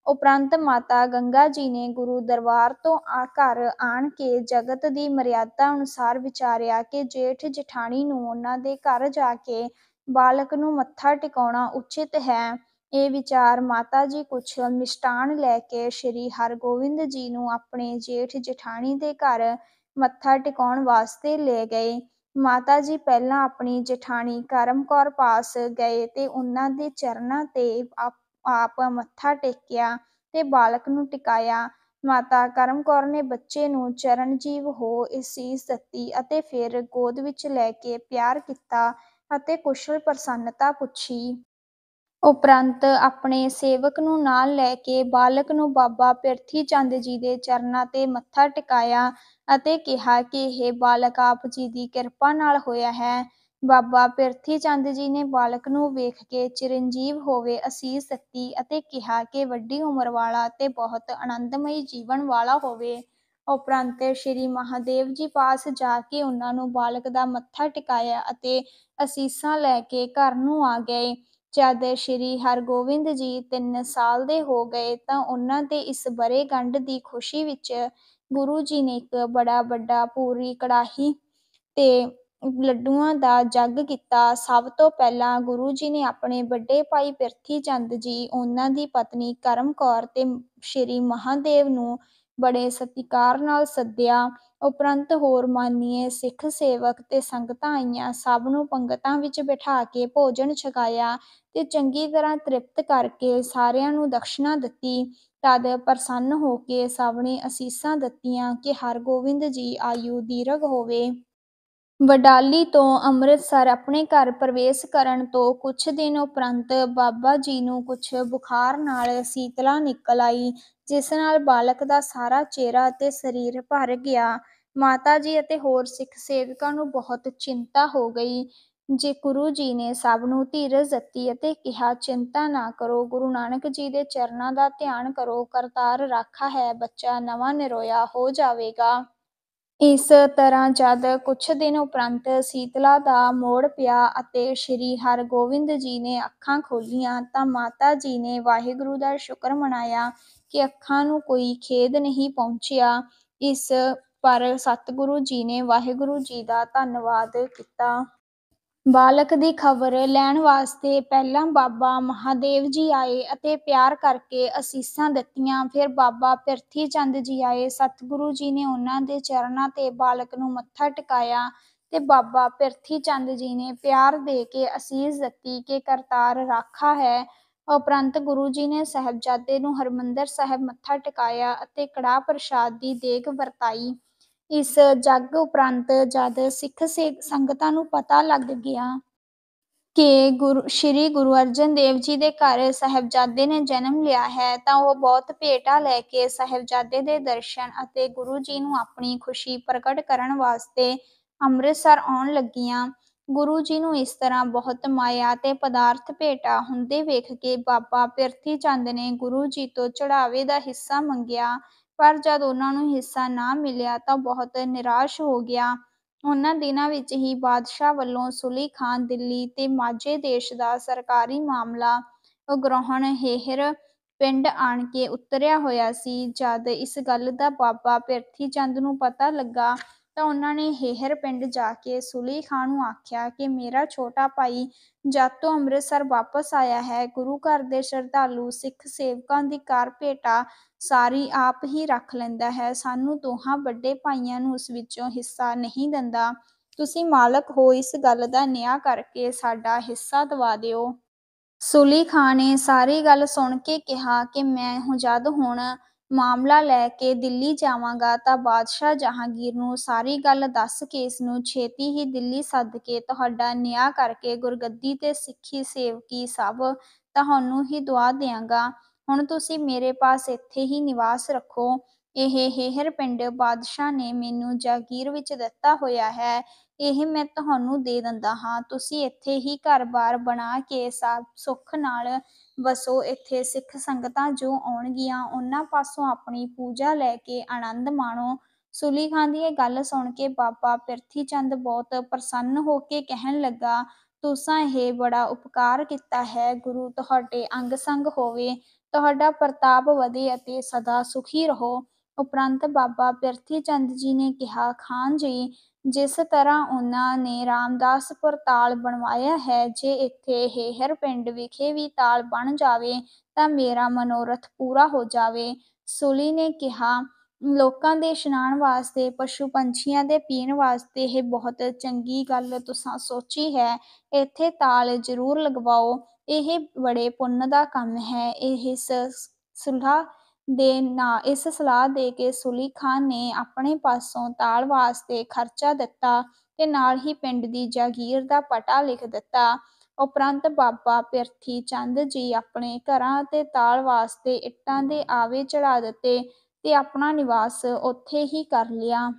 ਉਪਰੰਤ ਮਾਤਾ ਗੰਗਾ ਜੀ ਨੇ ਗੁਰੂ ਦਰਬਾਰ ਤੋਂ ਘਰ ਆਣ ਕੇ ਜਗਤ ਦੀ ਮਰਿਆਦਾ ਅਨੁਸਾਰ ਵਿਚਾਰਿਆ ਕਿ ਜੇਠ ਜਠਾਣੀ ਨੂੰ ਉਹਨਾਂ ਦੇ ਘਰ ਜਾ ਕੇ ਬਾਲਕ ਨੂੰ ਮੱਥਾ ਟਿਕਾਉਣਾ ਉਚਿਤ ਹੈ। ਇਹ ਵਿਚਾਰ ਮਾਤਾ ਜੀ ਕੁਛ ਮਿਸ਼ਟਾਨ ਲੈ ਕੇ ਸ਼੍ਰੀ ਹਰਗੋਬਿੰਦ ਜੀ ਨੂੰ ਆਪਣੇ ਜੇਠ ਜਠਾਣੀ ਦੇ ਘਰ ਮੱਥਾ ਟਿਕਾਉਣ ਵਾਸਤੇ ਲੈ ਗਏ। ਮਾਤਾ ਜੀ ਪਹਿਲਾਂ ਆਪਣੀ ਜਠਾਣੀ ਕਰਮ ਕੌਰ ਪਾਸ ਗਏ ਤੇ ਉਹਨਾਂ ਦੇ ਚਰਨਾਂ ਤੇ ਆਪ ਮੱਥਾ ਟੇਕਿਆ ਤੇ ਬਾਲਕ ਨੂੰ ਟਿਕਾਇਆ। ਮਾਤਾ ਕਰਮ ਕੌਰ ਨੇ ਬੱਚੇ ਨੂੰ ਚਰਨਜੀਵ ਹੋ ਅਸੀਸ ਦਿੱਤੀ ਅਤੇ ਫਿਰ ਗੋਦ ਵਿੱਚ ਲੈ ਕੇ ਪਿਆਰ ਕੀਤਾ ਅਤੇ ਕੁਸ਼ਲ ਪ੍ਰਸੰਨਤਾ ਪੁੱਛੀ। ਉਪਰੰਤ ਆਪਣੇ ਸੇਵਕ ਨੂੰ ਨਾਲ ਲੈ ਕੇ ਬਾਲਕ ਨੂੰ ਬਾਬਾ ਪਿਰਥੀ ਚੰਦ ਜੀ ਦੇ ਚਰਨਾਂ ਤੇ ਮੱਥਾ ਟਿਕਾਇਆ ਅਤੇ ਕਿਹਾ ਕਿ ਇਹ ਬਾਲਕ ਆਪ ਜੀ ਦੀ ਕਿਰਪਾ ਨਾਲ ਹੋਇਆ ਹੈ। ਬਾਬਾ ਪਿਰਥੀ ਚੰਦ ਜੀ ਨੇ ਬਾਲਕ ਨੂੰ ਵੇਖ ਕੇ ਚਿਰੰਜੀਵ ਹੋਵੇ ਅਸੀਸ ਦਿੱਤੀ ਅਤੇ ਕਿਹਾ ਕਿ ਵੱਡੀ ਉਮਰ ਵਾਲਾ ਤੇ ਬਹੁਤ ਆਨੰਦਮਈ ਜੀਵਨ ਵਾਲਾ ਹੋਵੇ। ਉਪਰੰਤ ਸ਼੍ਰੀ ਮਹਾਦੇਵ ਜੀ ਪਾਸ ਜਾ ਕੇ ਉਹਨਾਂ ਨੂੰ ਬਾਲਕ ਦਾ ਮੱਥਾ ਟਿਕਾਇਆ ਅਤੇ ਅਸੀਸਾਂ ਲੈ ਕੇ ਘਰ ਨੂੰ ਆ ਗਏ। ਜਦ ਸ਼੍ਰੀ ਹਰਗੋਬਿੰਦ ਜੀ 3 ਸਾਲ ਦੇ ਹੋ ਗਏ ਤਾਂ ਉਹਨਾਂ ਦੇ ਇਸ ਵਰ੍ਹੇਗੰਢ ਦੀ ਖੁਸ਼ੀ ਵਿੱਚ ਗੁਰੂ ਜੀ ਨੇ ਇੱਕ ਬੜਾ ਵੱਡਾ ਪੂਰੀ ਕੜਾਹੀ ਤੇ ਲੱਡੂਆਂ ਦਾ ਜੱਗ ਕੀਤਾ। ਸਭ ਤੋਂ ਪਹਿਲਾਂ ਗੁਰੂ ਜੀ ਨੇ ਆਪਣੇ ਵੱਡੇ ਭਾਈ ਪਿਰਥੀ ਚੰਦ ਜੀ, ਉਹਨਾਂ ਦੀ ਪਤਨੀ ਕਰਮ ਕੌਰ ਤੇ ਸ਼੍ਰੀ ਮਹਾਦੇਵ ਨੂੰ ਬੜੇ ਸਤਿਕਾਰ ਨਾਲ ਸੱਦਿਆ। ਉਪਰੰਤ ਹੋਰ ਮਾਨੀਏ ਸਿੱਖ ਸੇਵਕ ਤੇ ਸੰਗਤਾਂ ਆਈਆਂ, ਸਭ ਨੂੰ ਪੰਗਤਾਂ ਵਿੱਚ ਬਿਠਾ ਕੇ ਭੋਜਨ ਛਕਾਇਆ ਤੇ ਚੰਗੀ ਤਰ੍ਹਾਂ ਤ੍ਰਿਪਤ ਕਰਕੇ ਸਾਰਿਆਂ ਨੂੰ ਦਕਸ਼ਨਾ ਦਿੱਤੀ। ਤਦ ਪ੍ਰਸੰਨ ਹੋ ਕੇ ਸਭ ਨੇ ਅਸੀਸਾਂ ਦਿੱਤੀਆਂ ਕਿ ਹਰਗੋਬਿੰਦ ਜੀ ਆਯੂ ਦੀਰਘ ਹੋਵੇ। ਵਡਾਲੀ ਤੋਂ ਅੰਮ੍ਰਿਤਸਰ ਆਪਣੇ ਘਰ ਪ੍ਰਵੇਸ਼ ਕਰਨ ਤੋਂ ਕੁਛ ਦਿਨ ਉਪਰੰਤ ਬਾਬਾ ਜੀ ਨੂੰ ਕੁਛ ਬੁਖਾਰ ਨਾਲ ਸੀਤਲਾ ਨਿਕਲ ਆਈ, ਜਿਸ ਨਾਲ ਬਾਲਕ ਦਾ ਸਾਰਾ ਚਿਹਰਾ ਅਤੇ ਸਰੀਰ ਭਰ ਗਿਆ। ਮਾਤਾ ਜੀ ਅਤੇ ਹੋਰ ਸਿੱਖ ਸੇਵਕਾਂ ਨੂੰ ਬਹੁਤ ਚਿੰਤਾ ਹੋ ਗਈ। ਜੇ ਗੁਰੂ ਜੀ ਨੇ ਸਭ ਨੂੰ ਧੀਰਜ ਦਿੱਤੀ ਅਤੇ ਕਿਹਾ, ਚਿੰਤਾ ਨਾ ਕਰੋ, ਗੁਰੂ ਨਾਨਕ ਜੀ ਦੇ ਚਰਨਾਂ ਦਾ ਧਿਆਨ ਕਰੋ, ਕਰਤਾਰ ਰਾਖਾ ਹੈ, ਬੱਚਾ ਨਵਾਂ ਨਿਰੋਇਆ ਹੋ ਜਾਵੇਗਾ। ਇਸ ਤਰ੍ਹਾਂ ਜਦ ਕੁਛ ਦਿਨ ਉਪਰੰਤ ਸੀਤਲਾ ਦਾ ਮੋੜ ਪਿਆ ਅਤੇ ਸ੍ਰੀ ਹਰਗੋਬਿੰਦ ਜੀ ਨੇ ਅੱਖਾਂ ਖੋਲ੍ਹੀਆਂ ਤਾਂ ਮਾਤਾ ਜੀ ਨੇ ਵਾਹਿਗੁਰੂ ਦਾ ਸ਼ੁਕਰ ਮਨਾਇਆ ਕਿ ਅੱਖਾਂ ਨੂੰ ਕੋਈ ਖੇਦ ਨਹੀਂ ਪਹੁੰਚਿਆ। ਇਸ ਪਰ ਸਤਿਗੁਰੂ ਜੀ ਨੇ ਵਾਹਿਗੁਰੂ ਜੀ ਦਾ ਧੰਨਵਾਦ ਕੀਤਾ। ਬਾਲਕ ਦੀ ਖ਼ਬਰ ਲੈਣ ਵਾਸਤੇ ਪਹਿਲਾਂ ਬਾਬਾ ਮਹਾਦੇਵ ਜੀ ਆਏ ਅਤੇ ਪਿਆਰ ਕਰਕੇ ਅਸੀਸਾਂ ਦਿੱਤੀਆਂ। ਫਿਰ ਬਾਬਾ ਪਿਰਥੀ ਚੰਦ ਜੀ ਆਏ। ਸਤਿਗੁਰੂ ਜੀ ਨੇ ਉਹਨਾਂ ਦੇ ਚਰਨਾਂ 'ਤੇ ਬਾਲਕ ਨੂੰ ਮੱਥਾ ਟਿਕਾਇਆ ਤੇ ਬਾਬਾ ਪਿਰਥੀ ਚੰਦ ਜੀ ਨੇ ਪਿਆਰ ਦੇ ਕੇ ਅਸੀਸ ਦਿੱਤੀ ਕਿ ਕਰਤਾਰ ਰਾਖਾ ਹੈ। ਉਪਰੰਤ ਗੁਰੂ ਜੀ ਨੇ ਸਾਹਿਬਜ਼ਾਦੇ ਨੂੰ ਹਰਿਮੰਦਰ ਸਾਹਿਬ ਮੱਥਾ ਟਿਕਾਇਆ ਅਤੇ ਕੜਾਹ ਪ੍ਰਸ਼ਾਦ ਦੀ ਦੇਗ ਵਰਤਾਈ। ਇਸ ਜੱਗ ਉਪਰੰਤ ਜਦ ਸਿੱਖ ਸੰਗਤਾਂ ਨੂੰ ਪਤਾ ਲੱਗ ਗਿਆ ਕਿ ਸ੍ਰੀ ਗੁਰੂ ਅਰਜਨ ਦੇਵ ਜੀ ਦੇ ਘਰ ਸਾਹਿਬਜ਼ਾਦੇ ਨੇ ਜਨਮ ਲਿਆ ਹੈ ਤਾਂ ਉਹ ਬਹੁਤ ਭੇਟਾ ਲੈ ਕੇ ਸਾਹਿਬਜ਼ਾਦੇ ਦੇ ਦਰਸ਼ਨ ਅਤੇ ਗੁਰੂ ਜੀ ਨੂੰ ਆਪਣੀ ਖੁਸ਼ੀ ਪ੍ਰਗਟ ਕਰਨ ਵਾਸਤੇ ਅੰਮ੍ਰਿਤਸਰ ਆਉਣ ਲੱਗੀਆਂ। ਗੁਰੂ ਜੀ ਨੂੰ ਇਸ ਤਰ੍ਹਾਂ ਬਹੁਤ ਮਾਇਆ ਤੇ ਪਦਾਰਥ ਭੇਟਾ ਹੁੰਦੇ ਵੇਖ ਕੇ ਬਾਬਾ ਪਿਰਥੀ ਚੰਦ ਨੇ ਗੁਰੂ ਜੀ ਤੋਂ ਚੜ੍ਹਾਵੇ ਦਾ ਹਿੱਸਾ ਮੰਗਿਆ, ਪਰ ਜਦ ਉਹਨਾਂ ਨੂੰ ਹਿੱਸਾ ਨਾ ਮਿਲਿਆ ਤਾਂ ਬਹੁਤ ਨਿਰਾਸ਼ ਹੋ ਗਿਆ। ਉਹਨਾਂ ਦਿਨਾਂ ਵਿੱਚ ਹੀ ਬਾਦਸ਼ਾਹ ਵੱਲੋਂ ਸੁਲੀ ਖਾਨ ਦਿੱਲੀ ਤੇ ਮਾਝੇ ਦੇਸ਼ ਦਾ ਸਰਕਾਰੀ ਮਾਮਲਾ ਉਗਰਾਹੁਣ ਹੇਹਰ ਪਿੰਡ ਆਣ ਕੇ ਉਤਰਿਆ ਹੋਇਆ ਸੀ। ਜਦ ਇਸ ਗੱਲ ਦਾ ਬਾਬਾ ਪਿਰਥੀ ਚੰਦ ਨੂੰ ਪਤਾ ਲੱਗਾ ਤਾਂ ਉਹਨਾਂ ਨੇ ਹੇਹਰ ਪਿੰਡ ਜਾ ਕੇ ਸੁਲੀ ਖਾਨ ਨੂੰ ਆਖਿਆ ਕਿ ਮੇਰਾ ਛੋਟਾ ਭਾਈ ਜਦ ਤੋਂ ਅੰਮ੍ਰਿਤਸਰ ਵਾਪਸ ਆਇਆ ਹੈ, ਗੁਰੂ ਘਰ ਦੇ ਸ਼ਰਧਾਲੂ ਸਿੱਖ ਸੇਵਕਾਂ ਦੀ ਕਰ ਭੇਟਾ ਸਾਰੀ ਆਪ ਹੀ ਰੱਖ ਲੈਂਦਾ ਹੈ। ਸਾਨੂੰ ਦੋਹਾਂ ਵੱਡੇ ਭਾਈਆਂ ਨੂੰ ਉਸ ਵਿੱਚੋਂ ਹਿੱਸਾ ਨਹੀਂ ਦਿੰਦਾ। ਤੁਸੀਂ ਮਾਲਕ ਹੋ, ਇਸ ਗੱਲ ਦਾ ਨਿਆਂ ਕਰਕੇ ਸਾਡਾ ਹਿੱਸਾ ਦਵਾ ਦਿਓ। ਸੁਲੀ ਖਾਂ ਨੇ ਸਾਰੀ ਗੱਲ ਸੁਣ ਕੇ ਕਿਹਾ ਕਿ ਮੈਂ ਜਦ ਹੁਣ ਮਾਮਲਾ ਲੈ ਕੇ ਦਿੱਲੀ ਜਾਵਾਂਗਾ ਤਾਂ ਬਾਦਸ਼ਾਹ ਜਹਾਂਗੀਰ ਨੂੰ ਸਾਰੀ ਗੱਲ ਦੱਸ ਕੇ ਇਸ ਨੂੰ ਛੇਤੀ ਹੀ ਦਿੱਲੀ ਸੱਦ ਕੇ ਤੁਹਾਡਾ ਨਿਆਂ ਕਰਕੇ ਗੁਰਗੱਦੀ ਤੇ ਸਿੱਖੀ ਸੇਵਕੀ ਸਭ ਤੁਹਾਨੂੰ ਹੀ ਦਵਾ ਦਿਆਂਗਾ। ਹੁਣ ਤੁਸੀਂ ਮੇਰੇ ਪਾਸ ਇੱਥੇ ਹੀ ਨਿਵਾਸ ਰੱਖੋ। ਇਹ ਹੇਹਰ ਪਿੰਡ ਬਾਦਸ਼ਾਹ ਨੇ ਮੈਨੂੰ ਜਾਗੀਰ ਵਿੱਚ ਦਿੱਤਾ ਹੋਇਆ ਹੈ, ਇਹ ਮੈਂ ਤੁਹਾਨੂੰ ਦੇ ਦਿੰਦਾ ਹਾਂ। ਤੁਸੀਂ ਇੱਥੇ ਹੀ ਘਰ-ਬਾਰ ਬਣਾ ਕੇ ਸੁੱਖ ਨਾਲ ਵਸੋ। ਇੱਥੇ ਸਿੱਖ ਸੰਗਤਾਂ ਜੋ ਆਉਣਗੀਆਂ ਉਹਨਾਂ ਪਾਸੋਂ ਆਪਣੀ ਪੂਜਾ ਲੈ ਕੇ ਆਨੰਦ ਮਾਣੋ। ਸੁਲੀ ਖਾਂ ਦੀ ਇਹ ਗੱਲ ਸੁਣ ਕੇ ਬਾਬਾ ਪਿਰਥੀ ਚੰਦ ਬਹੁਤ ਪ੍ਰਸੰਨ ਹੋ ਕੇ ਕਹਿਣ ਲੱਗਾ, ਤੁਸਾਂ ਇਹ ਬੜਾ ਉਪਕਾਰ ਕੀਤਾ ਹੈ। ਗੁਰੂ ਤੁਹਾਡੇ ਅੰਗ ਸੰਗ ਹੋਵੇ, ਤੁਹਾਡਾ ਪ੍ਰਤਾਪ ਵਧੇ ਅਤੇ ਸਦਾ ਸੁਖੀ ਰਹੋ। ਉਪਰੰਤ ਬਾਬਾ ਪਿਰਥੀ ਚੰਦ ਜੀ ਨੇ ਕਿਹਾ, ਖਾਨ ਜੀ, ਜਿਸ ਤਰ੍ਹਾਂ ਉਹਨਾਂ ਨੇ ਰਾਮਦਾਸਪੁਰ ਤਾਲ ਬਣਵਾਇਆ ਹੈ, ਜੇ ਇੱਥੇ ਹੇਹਰ ਪਿੰਡ ਵਿਖੇ ਵੀ ਤਾਲ ਬਣ ਜਾਵੇ ਤਾਂ ਮੇਰਾ ਮਨੋਰਥ ਪੂਰਾ ਹੋ ਜਾਵੇ। ਸੁਲੀ ਨੇ ਕਿਹਾ, ਲੋਕਾਂ ਦੇ ਇਸ਼ਨਾਨ ਵਾਸਤੇ, ਪਸ਼ੂ ਪੰਛੀਆਂ ਦੇ ਪੀਣ ਵਾਸਤੇ ਇਹ ਬਹੁਤ ਚੰਗੀ ਗੱਲ ਤੁਸਾਂ ਸੋਚੀ ਹੈ। ਇੱਥੇ ਤਾਲ ਜ਼ਰੂਰ ਲਗਵਾਓ, ਇਹ ਬੜੇ ਪੁੰਨ ਦਾ ਕੰਮ ਹੈ। ਇਸ ਸਲਾਹ ਦੇ ਕੇ ਸੁਲੀ ਖਾਨ ਨੇ ਆਪਣੇ ਪਾਸੋਂ ਤਾਲ ਵਾਸਤੇ ਖਰਚਾ ਦਿੱਤਾ ਤੇ ਨਾਲ ਹੀ ਪਿੰਡ ਦੀ ਜਾਗੀਰ ਦਾ ਪਟਾ ਲਿਖ ਦਿੱਤਾ। ਉਪਰੰਤ ਬਾਬਾ ਪਿਰਥੀ ਚੰਦ ਜੀ ਆਪਣੇ ਘਰਾਂ ਅਤੇ ਤਾਲ ਵਾਸਤੇ ਇੱਟਾਂ ਦੇ ਆਵੇ ਚੜ੍ਹਾ ਦਿੱਤੇ ਤੇ ਆਪਣਾ ਨਿਵਾਸ ਉੱਥੇ ਹੀ ਕਰ ਲਿਆ।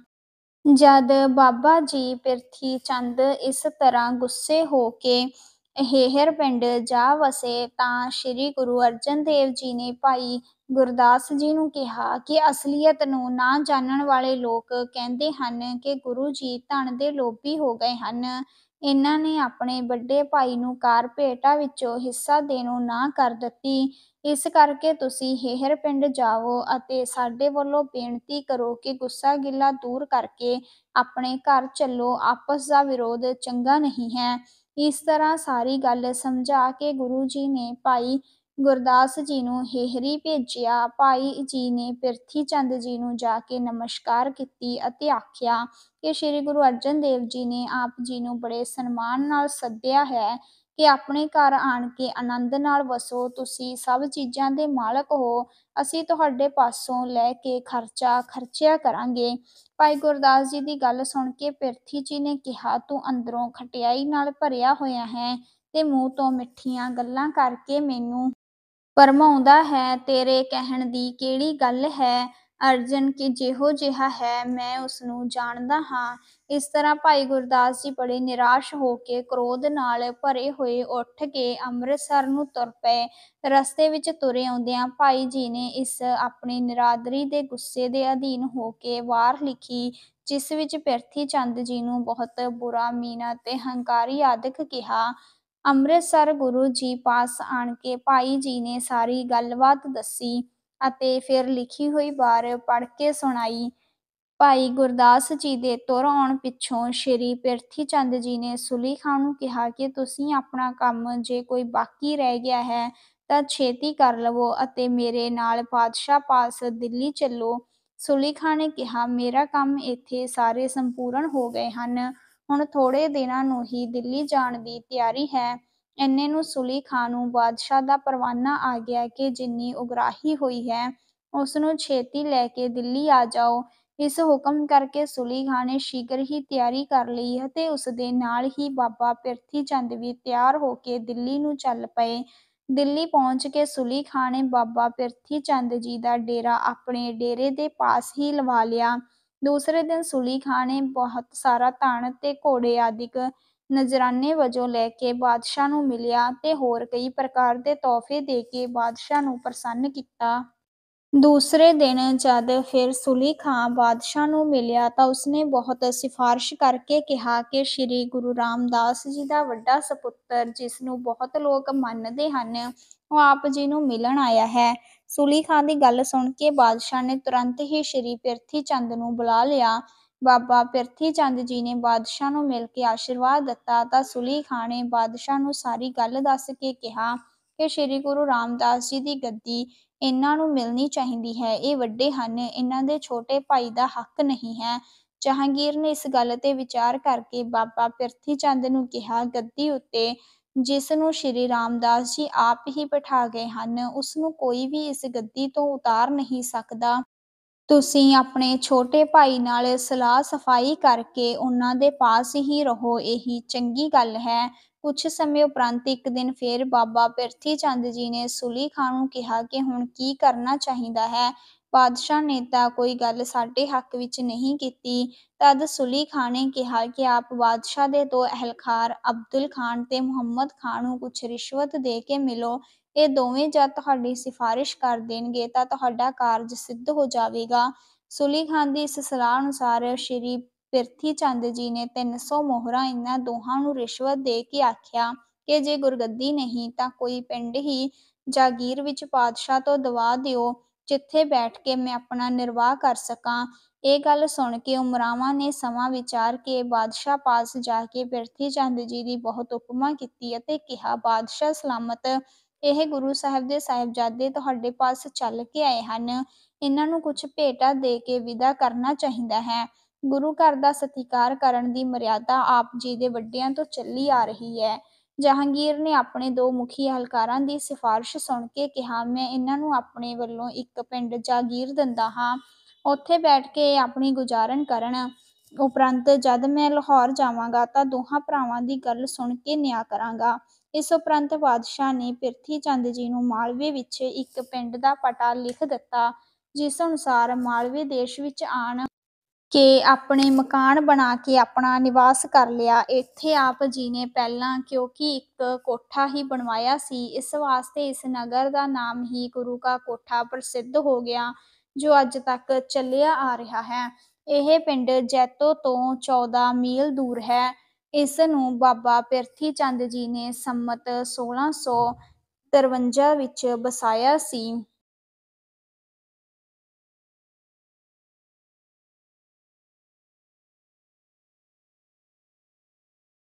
ਜਦ ਬਾਬਾ ਜੀ ਪਿਰਥੀ ਚੰਦ ਇਸ ਤਰ੍ਹਾਂ ਗੁੱਸੇ ਹੋ ਕੇ ਹੇਹਰ ਪਿੰਡ ਜਾ ਵਸੇ ਤਾਂ ਸ੍ਰੀ ਗੁਰੂ ਅਰਜਨ ਦੇਵ ਜੀ ਨੇ ਭਾਈ ਗੁਰਦਾਸ ਜੀ ਨੂੰ ਕਿਹਾ ਕਿ ਅਸਲੀਅਤ ਨੂੰ ਨਾ ਜਾਣਨ ਵਾਲੇ ਲੋਕ ਕਹਿੰਦੇ ਹਨ ਕਿ ਗੁਰੂ ਜੀ ਧਨ ਦੇ ਲੋਭੀ ਹੋ ਗਏ ਹਨ। ਇਹਨਾਂ ਨੇ ਆਪਣੇ ਵੱਡੇ ਭਾਈ ਨੂੰ ਕਾਰ ਭੇਟਾ ਵਿੱਚੋਂ ਹਿੱਸਾ ਦੇਣੋਂ ਨਾ ਕਰ ਦਿੱਤੀ। ਇਸ ਕਰਕੇ ਤੁਸੀਂ ਹੇਹਰ ਪਿੰਡ ਜਾਵੋ ਅਤੇ ਸਾਡੇ ਵੱਲੋਂ ਬੇਨਤੀ ਕਰੋ ਕਿ ਗੁੱਸਾ ਗਿਲਾ ਦੂਰ ਕਰਕੇ ਆਪਣੇ ਘਰ ਚੱਲੋ। ਆਪਸ ਦਾ ਵਿਰੋਧ ਚੰਗਾ ਨਹੀਂ ਹੈ। ਇਸ ਤਰ੍ਹਾਂ ਸਾਰੀ ਗੱਲ ਸਮਝਾ ਕੇ ਗੁਰੂ ਜੀ ਨੇ ਭਾਈ ਗੁਰਦਾਸ ਜੀ ਨੂੰ ਹੇਹਰੀ ਭੇਜਿਆ। ਭਾਈ ਜੀ ਨੇ ਪ੍ਰਿਥੀ ਚੰਦ ਜੀ ਨੂੰ ਜਾ ਕੇ ਨਮਸਕਾਰ ਕੀਤੀ ਅਤੇ ਆਖਿਆ ਕਿ ਸ੍ਰੀ ਗੁਰੂ ਅਰਜਨ ਦੇਵ ਜੀ ਨੇ ਆਪ ਜੀ ਨੂੰ ਬੜੇ ਸਨਮਾਨ ਨਾਲ ਸੱਦਿਆ ਹੈ ਕਿ ਆਪਣੇ ਘਰ ਆਣ ਕੇ ਆਨੰਦ ਨਾਲ ਵਸੋ। ਤੁਸੀਂ ਸਭ ਚੀਜ਼ਾਂ ਦੇ ਮਾਲਕ ਹੋ, ਅਸੀਂ ਤੁਹਾਡੇ ਪਾਸੋਂ ਲੈ ਕੇ ਖਰਚਾ ਖਰਚਿਆ ਕਰਾਂਗੇ। ਭਾਈ ਗੁਰਦਾਸ ਜੀ ਦੀ ਗੱਲ ਸੁਣ ਕੇ ਪ੍ਰਿਥੀ ਜੀ ਨੇ ਕਿਹਾ, ਤੂੰ ਅੰਦਰੋਂ ਖਟਿਆਈ ਨਾਲ ਭਰਿਆ ਹੋਇਆ ਹੈ ਤੇ ਮੂੰਹ ਤੋਂ ਮਿੱਠੀਆਂ ਗੱਲਾਂ ਕਰਕੇ ਮੈਨੂੰ ਭਰਮਾਉਂਦਾ ਹੈ। ਤੇਰੇ ਕਹਿਣ ਦੀ ਕਿਹੜੀ ਗੱਲ ਹੈ? ਅਰਜਨ ਕਿ ਜਿਹੋ ਜਿਹਾ ਹੈ ਮੈਂ ਉਸਨੂੰ ਜਾਣਦਾ ਹਾਂ। ਇਸ ਤਰ੍ਹਾਂ ਭਾਈ ਗੁਰਦਾਸ ਜੀ ਬੜੇ ਨਿਰਾਸ਼ ਹੋ ਕੇ ਕ੍ਰੋਧ ਨਾਲ ਭਰੇ ਹੋਏ ਉੱਠ ਕੇ ਅੰਮ੍ਰਿਤਸਰ ਨੂੰ ਤੁਰ ਪਏ। ਰਸਤੇ ਵਿੱਚ ਤੁਰੇ ਆਉਂਦਿਆਂ ਭਾਈ ਜੀ ਨੇ ਇਸ ਆਪਣੀ ਨਿਰਾਦਰੀ ਦੇ ਗੁੱਸੇ ਦੇ ਅਧੀਨ ਹੋ ਕੇ ਵਾਰ ਲਿਖੀ, ਜਿਸ ਵਿੱਚ ਪ੍ਰਿਥੀ ਚੰਦ ਜੀ ਨੂੰ ਬਹੁਤ ਬੁਰਾ ਮੀਣਾ ਤੇ ਹੰਕਾਰੀ ਆਦਿਕ ਕਿਹਾ। ਅੰਮ੍ਰਿਤਸਰ ਗੁਰੂ ਜੀ ਪਾਸ ਆਣ ਕੇ ਭਾਈ ਜੀ ਨੇ ਸਾਰੀ ਗੱਲਬਾਤ ਦੱਸੀ ਅਤੇ ਫਿਰ ਲਿਖੀ ਹੋਈ ਵਾਰ ਪੜ੍ਹ ਕੇ ਸੁਣਾਈ। ਭਾਈ ਗੁਰਦਾਸ ਜੀ ਦੇ ਤੁਰ ਆਉਣ ਪਿੱਛੋਂ ਸ੍ਰੀ ਪ੍ਰਿਥੀ ਚੰਦ ਜੀ ਨੇ ਸੁਲੀ ਖਾਂ ਨੂੰ ਕਿਹਾ ਕਿ ਤੁਸੀਂ ਆਪਣਾ ਕੰਮ ਜੇ ਕੋਈ ਬਾਕੀ ਰਹਿ ਗਿਆ ਹੈ ਤਾਂ ਛੇਤੀ ਕਰ ਲਵੋ ਅਤੇ ਮੇਰੇ ਨਾਲ ਬਾਦਸ਼ਾਹ ਪਾਸ ਦਿੱਲੀ ਚੱਲੋ। ਸੁਲੀ ਖਾਂ ਨੇ ਕਿਹਾ, ਮੇਰਾ ਕੰਮ ਇੱਥੇ ਸਾਰੇ ਸੰਪੂਰਨ ਹੋ ਗਏ ਹਨ, ਹੁਣ ਥੋੜ੍ਹੇ ਦਿਨਾਂ ਨੂੰ ਹੀ ਦਿੱਲੀ ਜਾਣ ਦੀ ਤਿਆਰੀ ਹੈ। ਇੰਨੇ ਨੂੰ ਸੁਲੀ ਖਾਂ ਨੂੰ ਬਾਦਸ਼ਾਹ ਦਾ ਪਰਵਾਨਾ ਆ ਗਿਆ ਕਿ ਜਿੰਨੀ ਉਗਰਾਹੀ ਹੋਈ ਹੈ ਉਸ ਨੂੰ ਛੇਤੀ ਲੈ ਕੇ ਦਿੱਲੀ ਆ ਜਾਓ। ਇਸ ਹੁਕਮ ਕਰਕੇ ਸੁਲੀ ਖਾਂ ਨੇ ਸ਼ੀਘਰ ਹੀ ਤਿਆਰੀ ਕਰ ਲਈ ਅਤੇ ਉਸ ਦੇ ਨਾਲ ਹੀ ਬਾਬਾ ਪ੍ਰਿਥੀ ਚੰਦ ਵੀ ਤਿਆਰ ਹੋ ਕੇ ਦਿੱਲੀ ਨੂੰ ਚੱਲ ਪਏ। ਦਿੱਲੀ ਪਹੁੰਚ ਕੇ ਸੁਲੀ ਖਾਂ ਨੇ ਬਾਬਾ ਪ੍ਰਿਥੀ ਚੰਦ ਜੀ ਦਾ ਡੇਰਾ ਆਪਣੇ ਡੇਰੇ ਦੇ ਪਾਸ ਹੀ ਲਵਾ ਲਿਆ। ਦੂਸਰੇ ਦਿਨ ਸੁਲੀ ਖਾਂ ਨੇ ਬਹੁਤ ਸਾਰਾ ਧਨ ਤੇ ਘੋੜੇ ਆਦਿਕ ਨਜ਼ਰਾਨੇ ਵਜੋਂ ਲੈ ਕੇ ਬਾਦਸ਼ਾਹ ਨੂੰ ਮਿਲਿਆ ਤੇ ਹੋਰ ਕਈ ਪ੍ਰਕਾਰ ਦੇ ਤੋਹਫ਼ੇ ਦੇ ਕੇ ਬਾਦਸ਼ਾਹ ਨੂੰ ਪ੍ਰਸੰਨ ਕੀਤਾ। ਦੂਸਰੇ ਦਿਨ ਜਦ ਫਿਰ ਸੁਲੀ ਖਾਂ ਬਾਦਸ਼ਾਹ ਨੂੰ ਮਿਲਿਆ ਤਾਂ ਉਸਨੇ ਬਹੁਤ ਸਿਫਾਰਸ਼ ਕਰਕੇ ਕਿਹਾ ਕਿ ਸ੍ਰੀ ਗੁਰੂ ਰਾਮਦਾਸ ਜੀ ਦਾ ਵੱਡਾ ਸਪੁੱਤਰ, ਜਿਸ ਨੂੰ ਬਹੁਤ ਲੋਕ ਮੰਨਦੇ ਹਨ, ਉਹ ਆਪ ਜੀ ਨੂੰ ਮਿਲਣ ਆਇਆ ਹੈ। ਸੁਲੀ ਖਾਂ ਦੀ ਗੱਲ ਸੁਣ ਕੇ ਬਾਦਸ਼ਾਹ ਨੇ ਤੁਰੰਤ ਹੀ ਸ੍ਰੀ ਪ੍ਰਿਥੀ ਚੰਦ ਨੂੰ ਬੁਲਾ ਲਿਆ। ਬਾਬਾ ਪ੍ਰਿਥੀ ਚੰਦ ਜੀ ਨੇ ਬਾਦਸ਼ਾਹ ਨੂੰ ਮਿਲ ਕੇ ਆਸ਼ੀਰਵਾਦ ਦਿੱਤਾ ਤਾਂ ਸੁਲੀ ਖਾਂ ਨੇ ਬਾਦਸ਼ਾਹ ਨੂੰ ਸਾਰੀ ਗੱਲ ਦੱਸ ਕੇ ਕਿਹਾ ਕਿ ਸ੍ਰੀ ਗੁਰੂ ਰਾਮਦਾਸ ਜੀ ਦੀ ਗੱਦੀ ਇਹਨਾਂ ਨੂੰ ਮਿਲਣੀ ਚਾਹੀਦੀ ਹੈ। ਇਹ ਵੱਡੇ ਹਨ, ਇਹਨਾਂ ਦੇ ਛੋਟੇ ਭਾਈ ਦਾ ਹੱਕ ਨਹੀਂ ਹੈ। ਜਹਾਂਗੀਰ ਨੇ ਇਸ ਗੱਲ ਤੇ ਵਿਚਾਰ ਕਰਕੇ ਬਾਬਾ ਪ੍ਰਿਥੀ ਚੰਦ ਨੂੰ ਕਿਹਾ, ਗੱਦੀ ਉੱਤੇ ਜਿਸ ਨੂੰ ਸ੍ਰੀ ਰਾਮਦਾਸ ਜੀ ਆਪ ਹੀ ਬਿਠਾ ਗਏ ਹਨ, ਉਸ ਨੂੰ ਕੋਈ ਵੀ ਇਸ ਗੱਦੀ ਤੋਂ ਉਤਾਰ ਨਹੀਂ ਸਕਦਾ। ਤੁਸੀਂ ਆਪਣੇ ਛੋਟੇ ਭਾਈ ਨਾਲ ਸਲਾਹ ਸਫਾਈ ਕਰਕੇ ਉਹਨਾਂ ਦੇ ਪਾਸ ਹੀ ਰਹੋ, ਇਹੀ ਚੰਗੀ ਗੱਲ ਹੈ। ਕੁਛ ਸਮੇਂ ਉਪਰੰਤ ਇੱਕ ਦਿਨ ਫੇਰ ਬਾਬਾ ਪ੍ਰਿਥੀ ਚੰਦ ਜੀ ਨੇ ਸੁਲੀ ਖਾਂ ਨੂੰ ਕਿਹਾ ਕਿ ਹੁਣ ਕੀ ਕਰਨਾ ਚਾਹੀਦਾ ਹੈ। ਬਾਦਸ਼ਾਹ ਨੇ ਤਾਂ ਕੋਈ ਗੱਲ ਸਾਡੇ ਹੱਕ ਵਿੱਚ ਨਹੀਂ ਕੀਤੀ। ਤਦ ਸੁਲੀ ਖਾਂ ਨੇ ਕਿਹਾ ਕਿ ਆਪ ਬਾਦਸ਼ਾਹ ਦੇ ਦੋ ਅਹਿਲਕਾਰ ਅਬਦੁਲ ਖਾਨ ਤੇ ਮੁਹੰਮਦ ਖਾਨ ਨੂੰ ਕੁਛ ਰਿਸ਼ਵਤ ਦੇ ਕੇ ਮਿਲੋ। ਇਹ ਦੋਵੇਂ ਜਦ ਤੁਹਾਡੀ ਸਿਫਾਰਿਸ਼ ਕਰ ਦੇਣਗੇ ਤਾਂ ਤੁਹਾਡਾ ਕਾਰਜ ਸਿੱਧ ਹੋ ਜਾਵੇਗਾ। ਸੁਲੀ ਖਾਂ ਦੀ ਇਸ ਸਲਾਹ ਅਨੁਸਾਰ ਸ੍ਰੀ ਪ੍ਰਿਥੀ ਚੰਦ ਜੀ ਨੇ 300 ਮੋਹਰਾਂ ਇਹਨਾਂ ਦੋਹਾਂ ਨੂੰ ਰਿਸ਼ਵਤ ਦੇ ਕੇ ਆਖਿਆ ਕਿ ਜੇ ਗੁਰਗੱਦੀ ਨਹੀਂ ਤਾਂ ਕੋਈ ਪਿੰਡ ਹੀ ਜਾਗੀਰ ਵਿੱਚ ਪਾਤਸ਼ਾਹ ਤੋਂ ਦਵਾ ਦਿਓ, ਜਿੱਥੇ ਬੈਠ ਕੇ ਮੈਂ ਆਪਣਾ ਨਿਰਵਾਹ ਕਰ ਸਕਾਂ। ਇਹ ਗੱਲ ਸੁਣ ਕੇ ਉਮਰਾਵਾਂ ਨੇ ਸਮਾਂ ਵਿਚਾਰ ਕੇ ਬਾਦਸ਼ਾਹ ਪਾਸ ਜਾ ਕੇ ਪ੍ਰਿਥੀ ਚੰਦ ਜੀ ਦੀ ਬਹੁਤ ਉਪਮਾ ਕੀਤੀ ਅਤੇ ਕਿਹਾ, ਬਾਦਸ਼ਾਹ ਸਲਾਮਤ, ਇਹ ਗੁਰੂ ਸਾਹਿਬ ਦੇ ਸਾਹਿਬਜ਼ਾਦੇ ਤੁਹਾਡੇ ਪਾਸ ਚੱਲ ਕੇ ਆਏ ਹਨ, ਇਹਨਾਂ ਨੂੰ ਕੁਛ ਭੇਟਾ ਦੇ ਕੇ ਵਿਦਾ ਕਰਨਾ ਚਾਹੀਦਾ ਹੈ। ਗੁਰੂ ਘਰ ਦਾ ਸਤਿਕਾਰ ਕਰਨ ਦੀ ਮਰਿਆਦਾ ਆਪ ਜੀ ਦੇ ਵੱਡਿਆਂ ਤੋਂ ਚੱਲੀ ਆ ਰਹੀ ਹੈ। ਜਹਾਂਗੀਰ ਨੇ ਆਪਣੇ ਦੋ ਮੁਖੀ ਅਹਿਲਕਾਰਾਂ ਦੀ ਸਿਫਾਰਿਸ਼ ਸੁਣ ਕੇ ਕਿਹਾ, ਮੈਂ ਇਹਨਾਂ ਨੂੰ ਆਪਣੇ ਵੱਲੋਂ ਇੱਕ ਪਿੰਡ ਜਾਗੀਰ ਦਿੰਦਾ ਹਾਂ, ਉੱਥੇ ਬੈਠ ਕੇ ਆਪਣੀ ਗੁਜ਼ਾਰਨ ਕਰਨ। ਉਪਰੰਤ ਜਦ ਮੈਂ ਲਾਹੌਰ ਜਾਵਾਂਗਾ ਤਾਂ ਦੋਹਾਂ ਭਰਾਵਾਂ ਦੀ ਗੱਲ ਸੁਣ ਕੇ ਨਿਆਂ ਕਰਾਂਗਾ। ਇਸ ਉਪਰੰਤ ਬਾਦਸ਼ਾਹ ਨੇ ਪ੍ਰਿਥੀ ਚੰਦ ਜੀ ਨੂੰ ਮਾਲਵੇ ਵਿੱਚ ਇੱਕ ਪਿੰਡ ਦਾ ਪਤਾ ਲਿਖ ਦਿੱਤਾ, ਜਿਸ ਅਨੁਸਾਰ ਮਾਲਵੇ ਦੇਸ਼ ਵਿੱਚ ਆਣ ਕੇ ਆਪਣੇ ਮਕਾਨ ਬਣਾ ਕੇ ਆਪਣਾ ਨਿਵਾਸ ਕਰ ਲਿਆ। ਇੱਥੇ ਆਪ ਜੀ ਨੇ ਪਹਿਲਾਂ ਕਿਉਂਕਿ ਇੱਕ ਕੋਠਾ ਹੀ ਬਣਵਾਇਆ ਸੀ, ਇਸ ਵਾਸਤੇ ਇਸ ਨਗਰ ਦਾ ਨਾਮ ਹੀ ਗੁਰੂ ਕਾ ਕੋਠਾ ਪ੍ਰਸਿੱਧ ਹੋ ਗਿਆ, ਜੋ ਅੱਜ ਤੱਕ ਚੱਲਿਆ ਆ ਰਿਹਾ ਹੈ। ਇਹ ਪਿੰਡ ਜੈਤੋ ਤੋਂ 14 ਮੀਲ ਦੂਰ ਹੈ। ਇਸ ਨੂੰ ਬਾਬਾ ਪ੍ਰਿਥੀ ਚੰਦ ਜੀ ਨੇ ਸੰਮਤ 1653 ਵਿੱਚ ਵਸਾਇਆ ਸੀ।